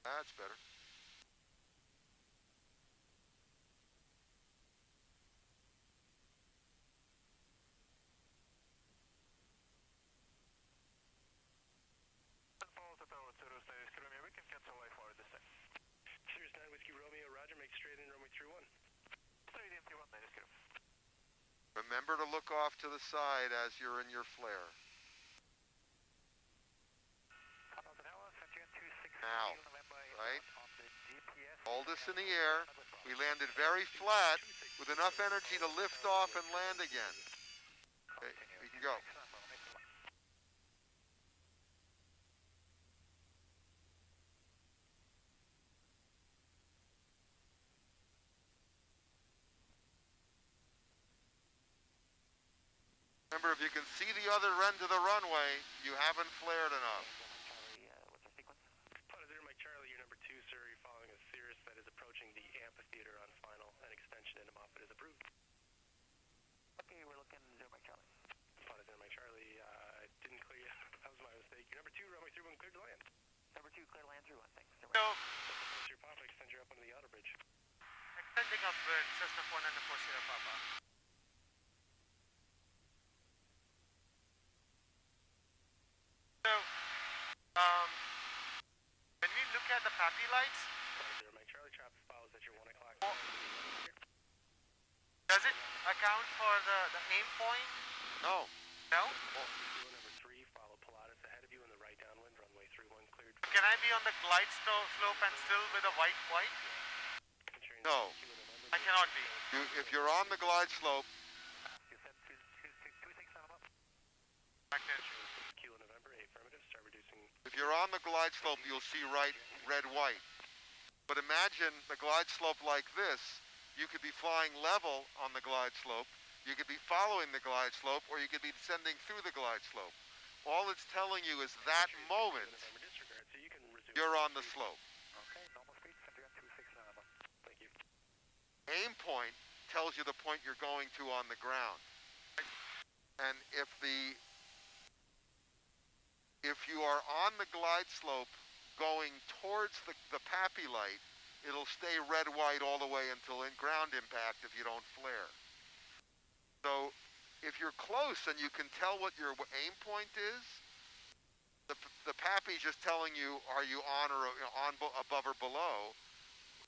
That's better. Follow to tower 0 status Romeo, we can cancel way forward this time. Sirius 9 Whiskey Romeo, Roger, make straight in runway 31. Straight in 31 status Kilo. Remember to look off to the side as you're in your flare. Now, right? Hold this in the air. We landed very flat with enough energy to lift off and land again. Okay, we can go. Remember, if you can see the other end of the runway, you haven't flared enough. What's our sequence? Pilot 0 Mike Charlie, you're number 2, sir. You're following a Cirrus that is approaching the amphitheater on final. An extension into Moffett is approved. Okay, we're looking 0 Mike Charlie. Pilot 0 Mike Charlie, I didn't clear you. That was my mistake. You're number 2, runway 31, cleared to land. Number 2, clear to land 31, thanks. So, Close your pop, extend your up onto the outer bridge. extending upward, Cessna 494 Sierra Papa. So, when we look at the PAPI lights, Pilot 0 Mike Charlie, traffic follows at your 1 o'clock. does it account for the aim point? No. No? Kilo number 3, follow Pilatus ahead of you in the right downwind, runway 31, cleared. Can I be on the glide slope and still with a white? No. I cannot be. If you're on the glide slope, You said 26 on up. Back there. Kilo November, affirmative, start reducing. if you're on the glide slope, you'll see red, white. But imagine the glide slope like this. You could be flying level on the glide slope, you could be following the glide slope, or you could be descending through the glide slope. All it's telling you is that moment, you're on the slope. Okay, normal speed, center 26 on up. Thank you. Aim point tells you the point you're going to on the ground. And if you are on the glide slope going towards the PAPI light, it'll stay red, white all the way until ground impact if you don't flare. So if you're close and you can tell what your aim point is, the PAPI is just telling you, are you on or above or below,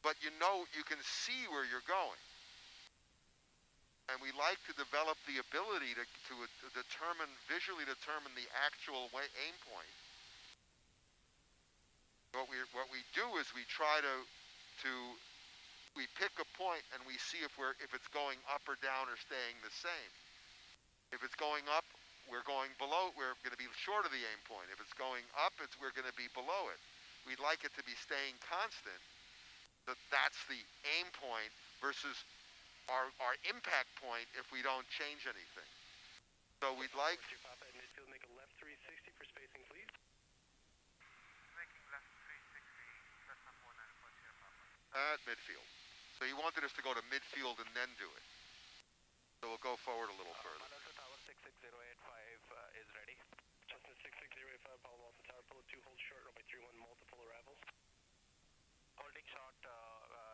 but you know you can see where you're going. And we like to develop the ability to visually determine the actual aim point. What we do is we try we pick a point and we see if it's going up or down or staying the same. If it's going up, we're going below, we're going to be short of the aim point. If it's going up, we're going to be below it. We'd like it to be staying constant. That's the aim point versus our impact point if we don't change anything. So we'd like... Your Papa at midfield, make a left 360 for spacing, please. Making left 360, Cessna 494 Sierra Papa. At midfield. So he wanted us to go to midfield and then do it. So we'll go forward a little further. Tower 66085 is ready. Cessna 66085, Palo Alto Tower, pull 2, hold short, runway 31, multiple arrivals. Holding short,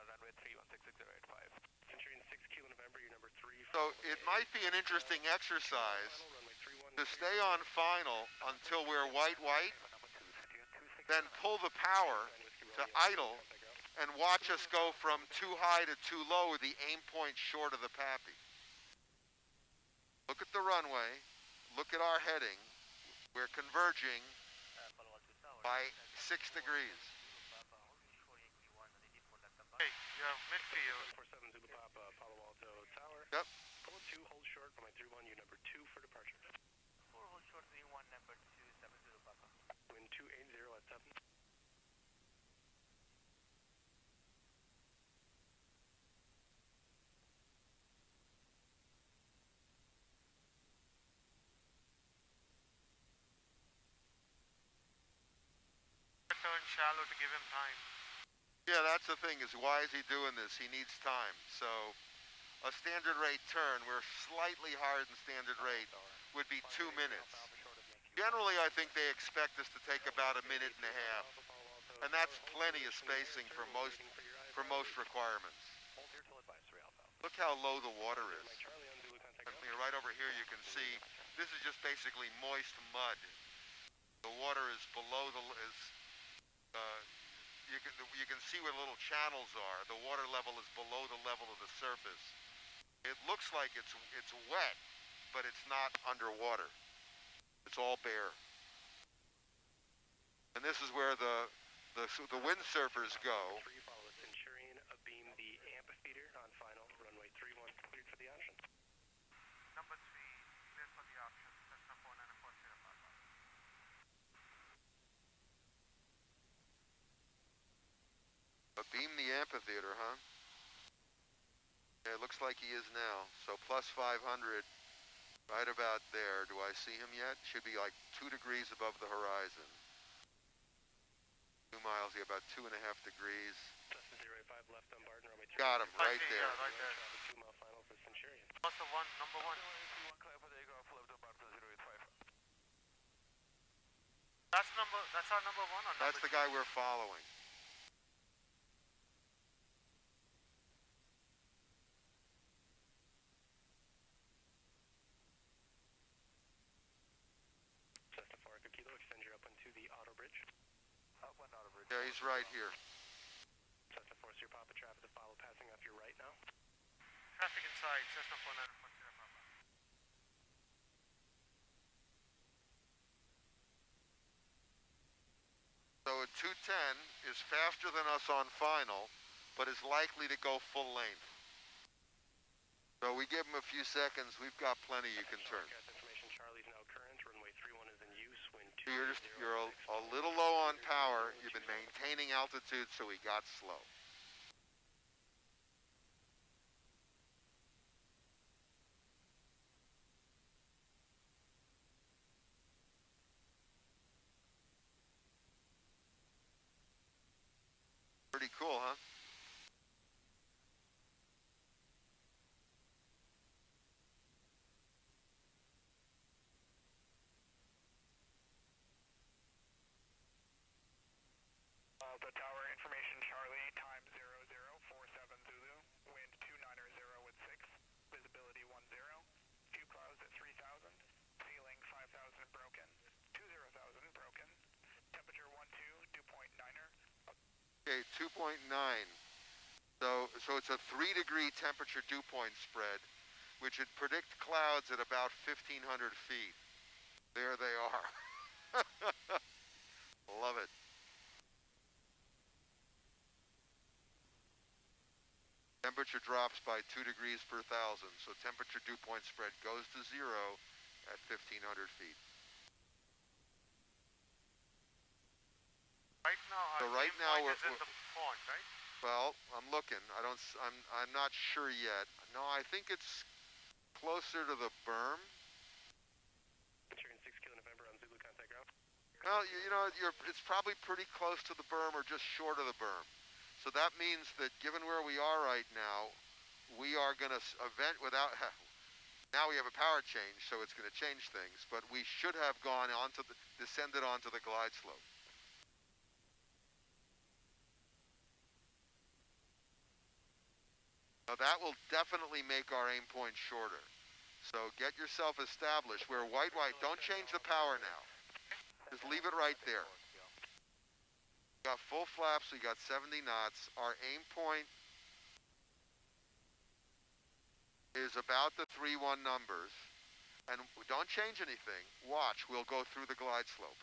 runway 31, 66085. Centurion 6, Kilo November, you're number 3. So it might be an interesting exercise to stay on final until we're white, then pull the power to idle and watch us go from too high to too low with the aim point short of the PAPI. Look at the runway, look at our heading. We're converging by 6 degrees. Hey, you're midfield. 47 Zulu Papa, Palo Alto Tower. Yep. Pull 2, hold short, runway 31, you're number 2 for departure. 4 hold short 31, number 270 Papa. Wind 280 at 7. Turn shallow to give him time. Yeah, that's the thing, is why is he doing this? He needs time. So a standard rate turn, we're slightly higher than standard rate, would be 2 minutes. Generally, I think they expect us to take about 1.5 minutes. And that's plenty of spacing for most requirements. Look how low the water is. I mean, right over here you can see, this is just basically moist mud. The water is below the, you can see where little channels are. The water level is below the level of the surface. It looks like it's wet, but it's not underwater. It's all bare. And this is where the windsurfers go. Follow Centurion, beam the amphitheater on final, runway 31, cleared for the option. Number 3, clear for the option. Cessna 494 Papa. Beam the amphitheater, huh? Yeah, it looks like he is now. So plus 500, right about there. Do I see him yet? Should be like 2 degrees above the horizon. 2 miles, yeah, about 2.5 degrees. Cessna 085 left on Barton, runway 3. Got him right there. Yeah, right there. 2-mile final for Centurion. What's the one, number 1? That's our number 1 or number That's the guy we're following. Cessna 4 Echo Kilo, extend your upwind to the auto bridge. Upwind auto bridge. Yeah, he's right here. Cessna 4 Sierra Papa, traffic to follow, passing off your right now. Traffic inside, Cessna 494 Papa. So a 210 is faster than us on final, but is likely to go full length. So we give him a few seconds. We've got plenty you can turn. Information, Charlie's now current. Runway 31 is in use. Wind 2. You're a little low on power. You've been maintaining altitude, so we got slow. Pretty cool, huh? The tower information, Charlie, time 0047 Zulu, wind 290 with 6, visibility 10, view clouds at 3,000, ceiling 5,000 broken, 20,000 broken, temperature 12, dew point 9er. Okay, 2.9. So it's a 3-degree temperature dew point spread, which would predict clouds at about 1,500 feet. There they are. Love it. Temperature drops by 2 degrees per thousand, so temperature dew point spread goes to 0 at 1,500 feet. Right now, So right now we're in the point, right? well, I'm looking. I'm not sure yet. No, I think it's closer to the berm. Centurion 6 Kilo November on Zulu, contact ground. Well, you know, it's probably pretty close to the berm or just short of the berm. So that means that given where we are right now, we are going to event without. Now we have a power change, so it's going to change things. But we should have gone descended onto the glide slope. Now that will definitely make our aim point shorter. So get yourself established. We're white. Don't change the power now. Just leave it right there. We got full flaps. We got 70 knots. Our aim point is about the 3-1 numbers. And don't change anything. Watch. We'll go through the glide slope.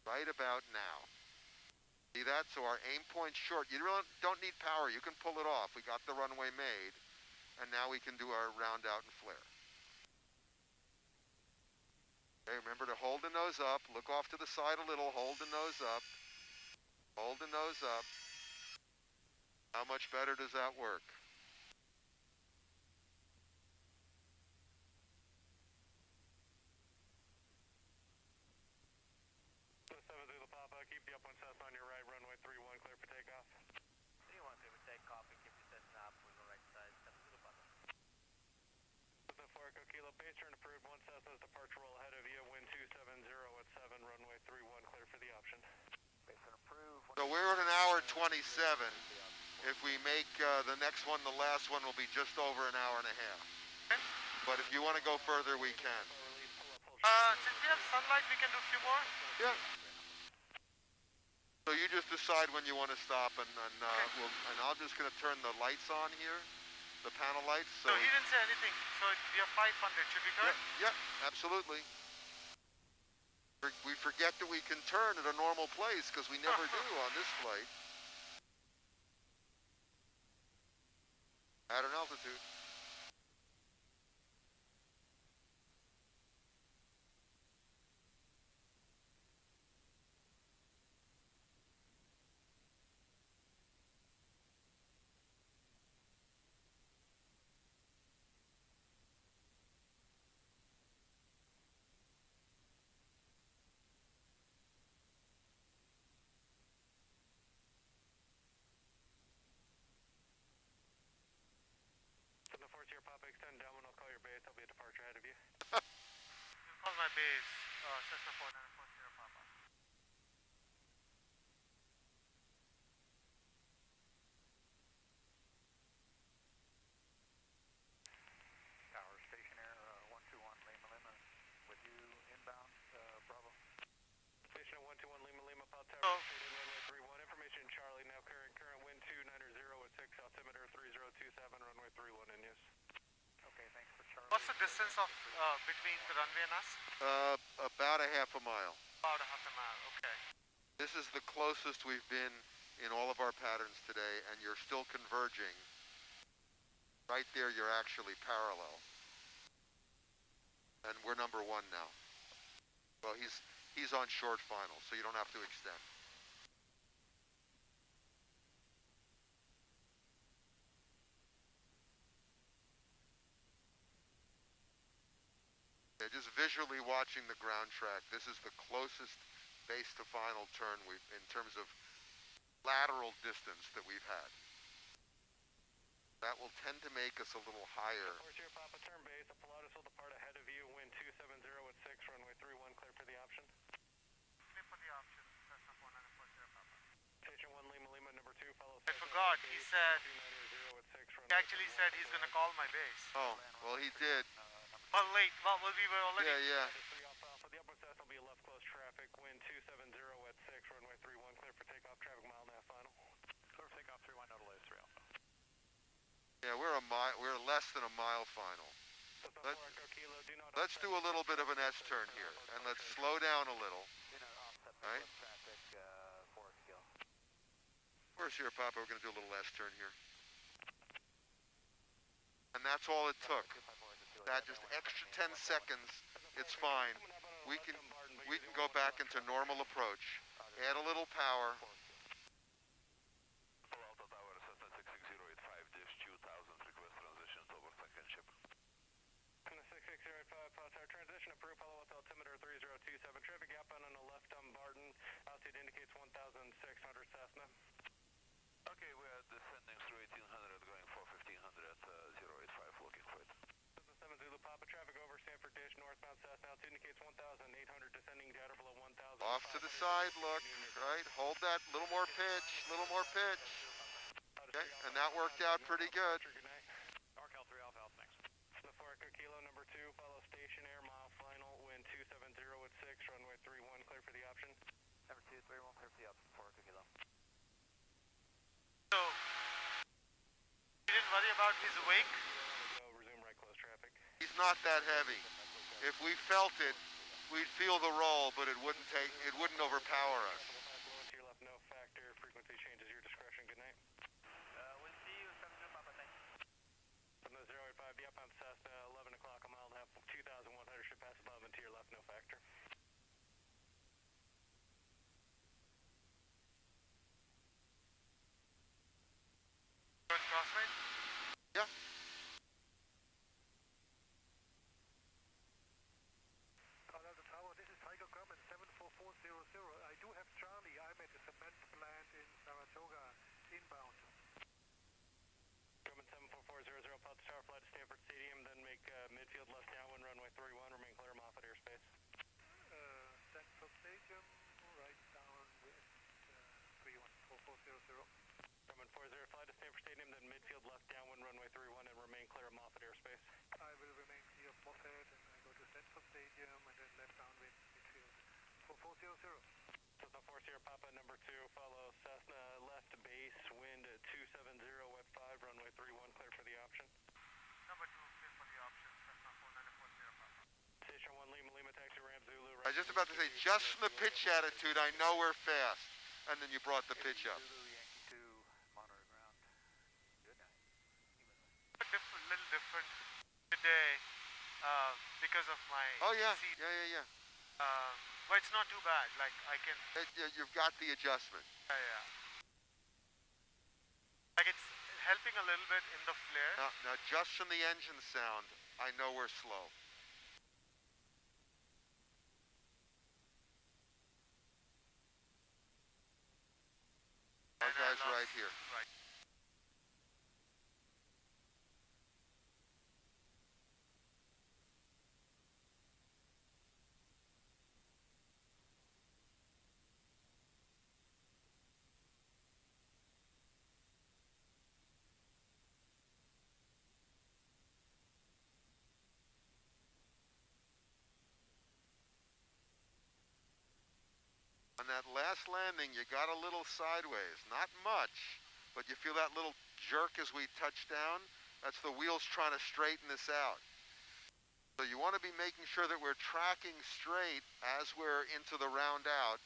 Right about now. See that? So our aim point's short. You really don't need power. You can pull it off. We got the runway made. And now we can do our round out and flare. Okay, remember to hold the nose up. Look off to the side a little. Hold the nose up. Hold the nose up. How much better does that work? Keep the upwind Echo Kilo, base turn approved, 1 Southwest departure roll ahead of you, wind 270 at 7, runway 31, clear for the option. Base turn approved. So we're at an hour 27. If we make the next one, the last one will be just over an hour and a half. Okay. But if you want to go further, we can. Since we have sunlight, we can do a few more. Yeah. So you just decide when you want to stop, and I'm just going to turn the lights on here, the panel lights. So he didn't say anything. So we are 500. Should we turn? Yeah, absolutely. We forget that we can turn at a normal place because we never do on this flight. At an altitude. Papa extend down when I'll call your base. I'll be a departure ahead of you. Call my base, Cessna 4940 Papa. Tower Station Air 121 Lima Lima with you inbound Bravo. Station 121 Lima Lima, Pal Tower, Oh. runway 31. Information Charlie, now current wind 290 at 6, altimeter 3027, runway 31 in use. Okay, thanks for Charlie. What's the distance of between the runway and us? About a half a mile. About a half a mile. Okay. This is the closest we've been in all of our patterns today, and you're still converging. Right there, you're actually parallel. And we're number 1 now. Well, he's on short final, so you don't have to extend. Yeah, just visually watching the ground track, this is the closest base to final turn in terms of lateral distance that we've had. That will tend to make us a little higher. Here, Papa, turn base. The Pilatus will depart ahead of you, wind 270 at 6, runway 31, clear for the option. Clear for the option, Cessna 4940 Papa. Station 1 Lima Lima, number 2, follow. I forgot, he said, 290 at 6, he actually said he's going to call my base. Oh, well, he did. Well, late. Well, we were already. Yeah. For the upward south will be left close traffic, wind 270 at 6, runway 31, clear for takeoff, traffic mile and a half final. Clear for takeoff 31, no delays, 3 Alpha. Yeah, we're less than a mile final. Let's do a little bit of an S-turn here, and let's slow down a little. Right? Traffic, 4 skill. Where's here, Papa? We're going to do a little S-turn here. And that's all it took. That just extra 10 seconds, it's fine. We can go back into normal approach. Add a little power. Transition approved, follow with altimeter 3027. Traffic outbound on the left on Barton. Altitude indicates 1,600 Cessna. Okay, we are descending through 1800, going for 1500 at 085, looking for it. 7 Zulu Papa, traffic over Sanford Dish, northbound Cessna. Altitude indicates 1,800, descending data below 1,000. Off to the side, look, right? Hold that, little more pitch, little more pitch. Okay, and that worked out pretty good. NorCal 3 Alpha, Alpha next. Echo Kilo number 2, follow station air, mile final, wind 270 at 6, runway 31, clear for the option. Number 2, 31, clear for the option, 4 Echo Kilo. So, you didn't worry about his wake? Resume right close traffic. He's not that heavy. If we felt it, we'd feel the roll, but it wouldn't overpower us. To your left, no factor. Frequency changes your discretion. Good night. We'll see you 7 Papa, thanks. From the 085, the outbound Cessna, 11 o'clock, a mile and a half, 2,100, should pass above and to your left, no factor. Crosswind? Yeah. Tower, this is Tiger Grumman 74400. I do have Charlie. I'm at the cement plant in Saratoga, inbound. Grumman 74400, Pulse Tower, flight to Stanford Stadium. runway 31 and remain clear of Moffett airspace. I will remain clear of Moffett and I go to Stanford Stadium and then left downwind midfield. 4400. Cessna 40 Papa number 2, follow Cessna left base, wind 270, wet 5, runway 31, clear for the option. Number 2, clear for the option, Cessna 4940 Papa. Station 1 Lima, Lima taxi ramp Zulu. I was just about to say, just from the pitch attitude, I know we're fast. And then you brought the pitch up. Zulu Yankee 2, monitor ground. Good night. Little different today because of my Oh yeah, seat. yeah. But it's not too bad. Like I can. You've got the adjustment. Yeah. Like it's helping a little bit in the flare. Now just from the engine sound, I know we're slow. Our guy's right here. Right. On that last landing, you got a little sideways. Not much, but you feel that little jerk as we touch down? That's the wheels trying to straighten this out. So you want to be making sure that we're tracking straight as we're into the round out.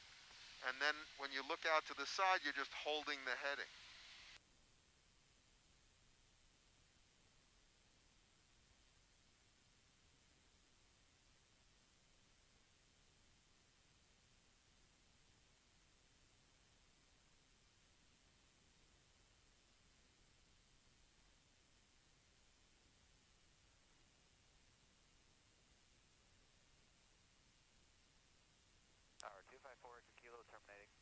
And then when you look out to the side, you're just holding the heading. Tower 254 Kilo terminating.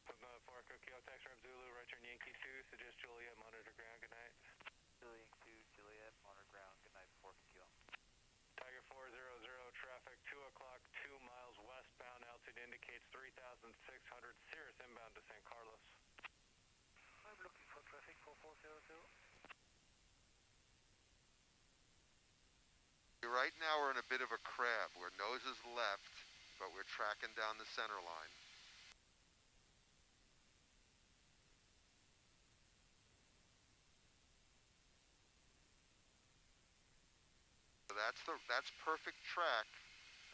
Cessna 4 Kilo taxi ramp Zulu, right turn Yankee 2, suggest Juliet, monitor ground, good night. Zulu Yankee 2, Juliet, monitor ground. Good night, 4 Kilo. Tiger 400, traffic 2 o'clock, 2 miles westbound, altitude indicates 3,600, Cirrus inbound to San Carlos. I'm looking for traffic 4400. Right now we're in a bit of a crab. We're noses left, but we're tracking down the center line. So that's perfect track,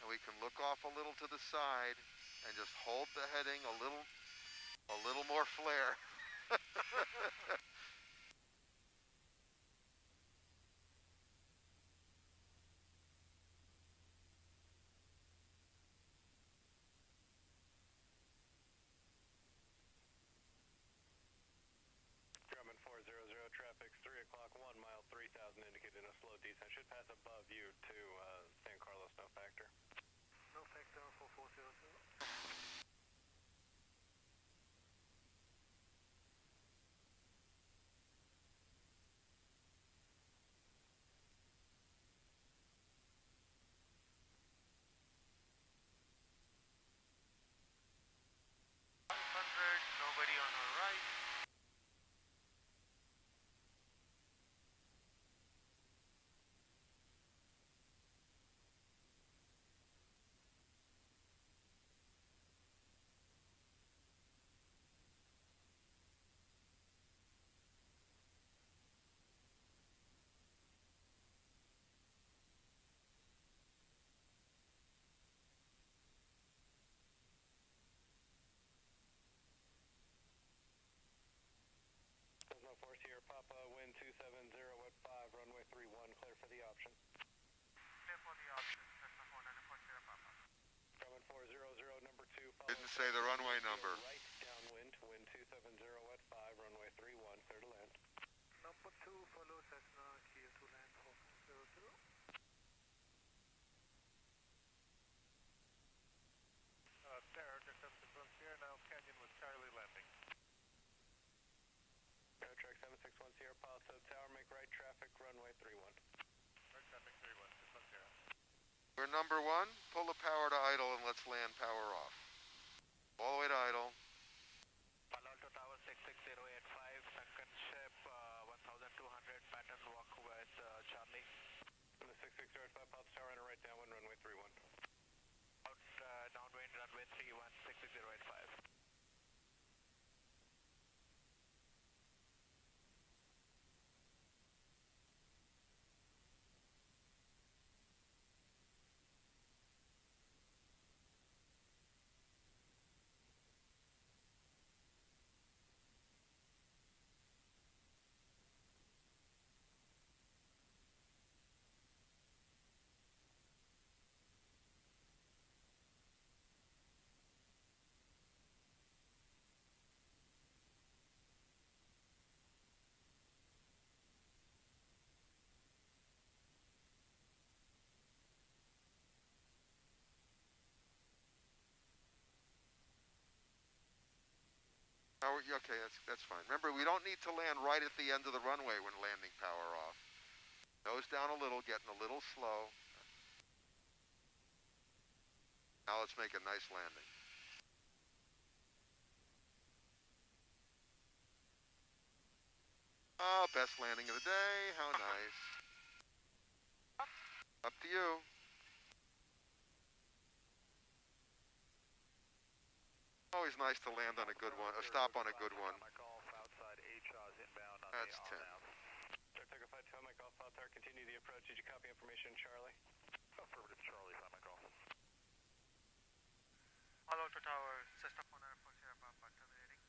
and we can look off a little to the side and just hold the heading a little more flare. Grumman 400, traffic 3 o'clock, 1 mile, 3,000, indicated a slow descent. Should pass above you to San Carlos, no factor. No factor 4400. Nobody on our right. Cessna 4 Sierra Papa, wind 270, wet 5, runway 31, clear for the option. Clear for the option, Cessna 4940 Papa. Grumman 400, number 2, follow. Didn't say the runway number. Right downwind, wind 270, wet 5, runway 31, clear to land. Number 2, follow Cessna, clear to land 4400. Terra, Distance Frontier, now Canyon with Charlie landing. Air track 761 Sierra Palo Tower, make right traffic, runway 31. Right traffic 31, 610. We're number 1. Pull the power to idle and let's land power off. All the way to idle. Palo Alto Okay, that's fine. Remember, we don't need to land right at the end of the runway when landing power off. Nose down a little, getting a little slow. Now let's make a nice landing. Oh, best landing of the day. How nice. Up to you. Always nice to land on a good one, stop on a good one. That's 10. Target 5 to my golf out there. Continue the approach. Did you copy information, Charlie? Affirmative, Charlie, my golf. Hello to tower, Cessna 4940 Papa, terminating.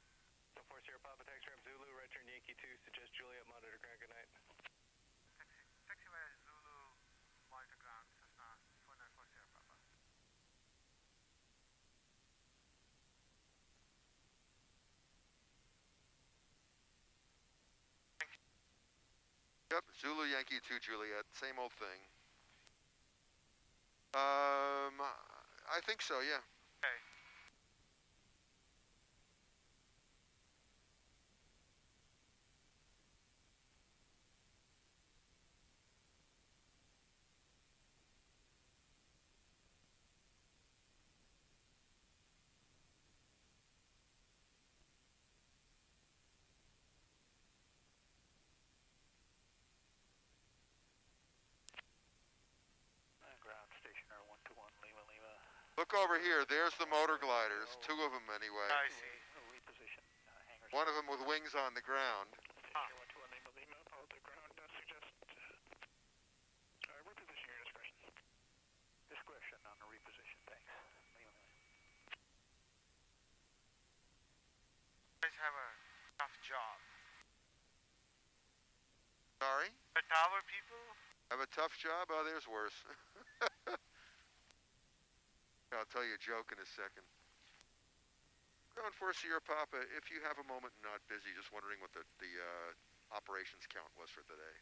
So 40 Papa, taxi ramp Zulu, right turn Yankee 2, suggest Juliet, monitor ground, good night. Taxi via Zulu, monitor ground, Cessna 4940 Papa. Yep, Zulu Yankee 2 Juliet, same old thing. I think so, yeah. Okay. Ground stationer 121 Lima Lima. Look over here, there's the motor gliders, 2 of them anyway. I see. Reposition. Hangars. One of them with wings on the ground. 121 Lima Lima. Follow the ground. Suggest. Reposition your discretion. Discretion on the reposition. Thanks. Lima Lima. You guys have a tough job. Sorry? The tower people? Have a tough job? Oh, there's worse. I'll tell you a joke in a second. Ground Force Sierra Papa, if you have a moment and not busy, just wondering what the operations count was for today.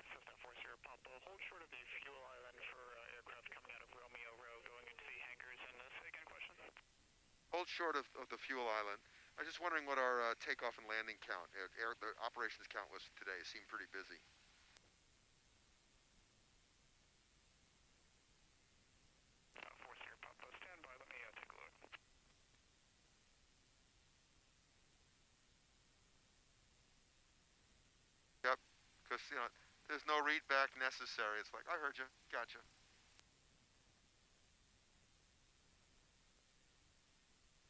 Cessna 40 Papa, hold short of the fuel island for aircraft coming out of Romeo Row going into the hangars. And say again, question? Hold short of the fuel island. I was just wondering what our takeoff and landing count, the operations count was today. It seemed pretty busy. Yep, because, you know, there's no read back necessary. It's like, I heard you, gotcha.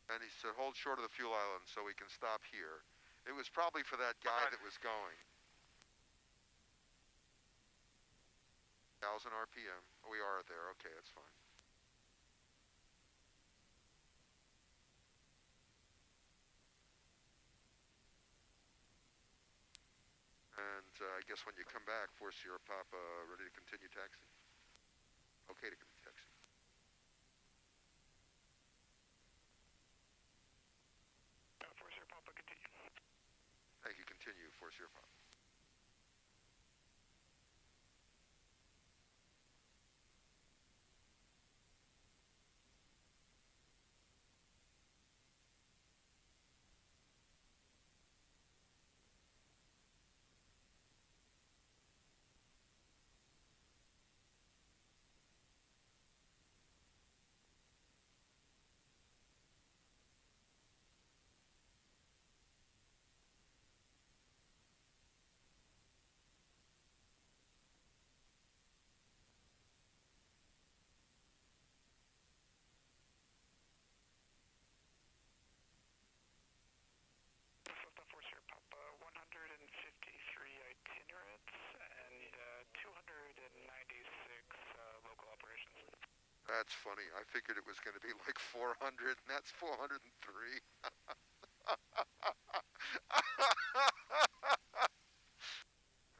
And he said, hold short of the fuel island so we can stop here. It was probably for that guy that was going. 1,000 RPM. We are there. Okay, that's fine. And I guess when you come back, Force Sierra Papa, ready to continue taxi? Okay to continue taxi. Force Sierra Papa, continue. Thank you. Continue, Force Sierra Papa. Cessna 40 Papa, 153 itinerates and 296 local operations. That's funny. I figured it was going to be like 400, and that's 403.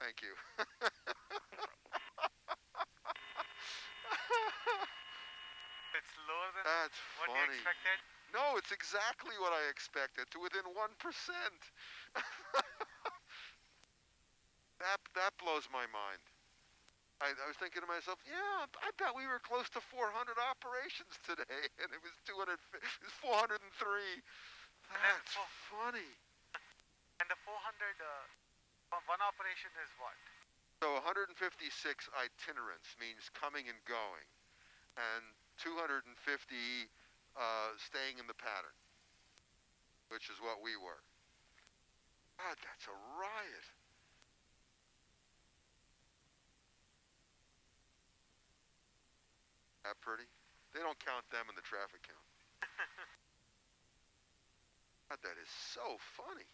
Thank you. It's lower than That's what you funny. expected? No, it's exactly what I expected, to within 1%. That blows my mind. I was thinking to myself, yeah, I bet we were close to 400 operations today, and it was 403. That's funny. And the 400, one operation is what? So 156 itinerants means coming and going, and 250 staying in the pattern, which is what we were. God, that's a riot. That pretty? They don't count them in the traffic count. God, that is so funny.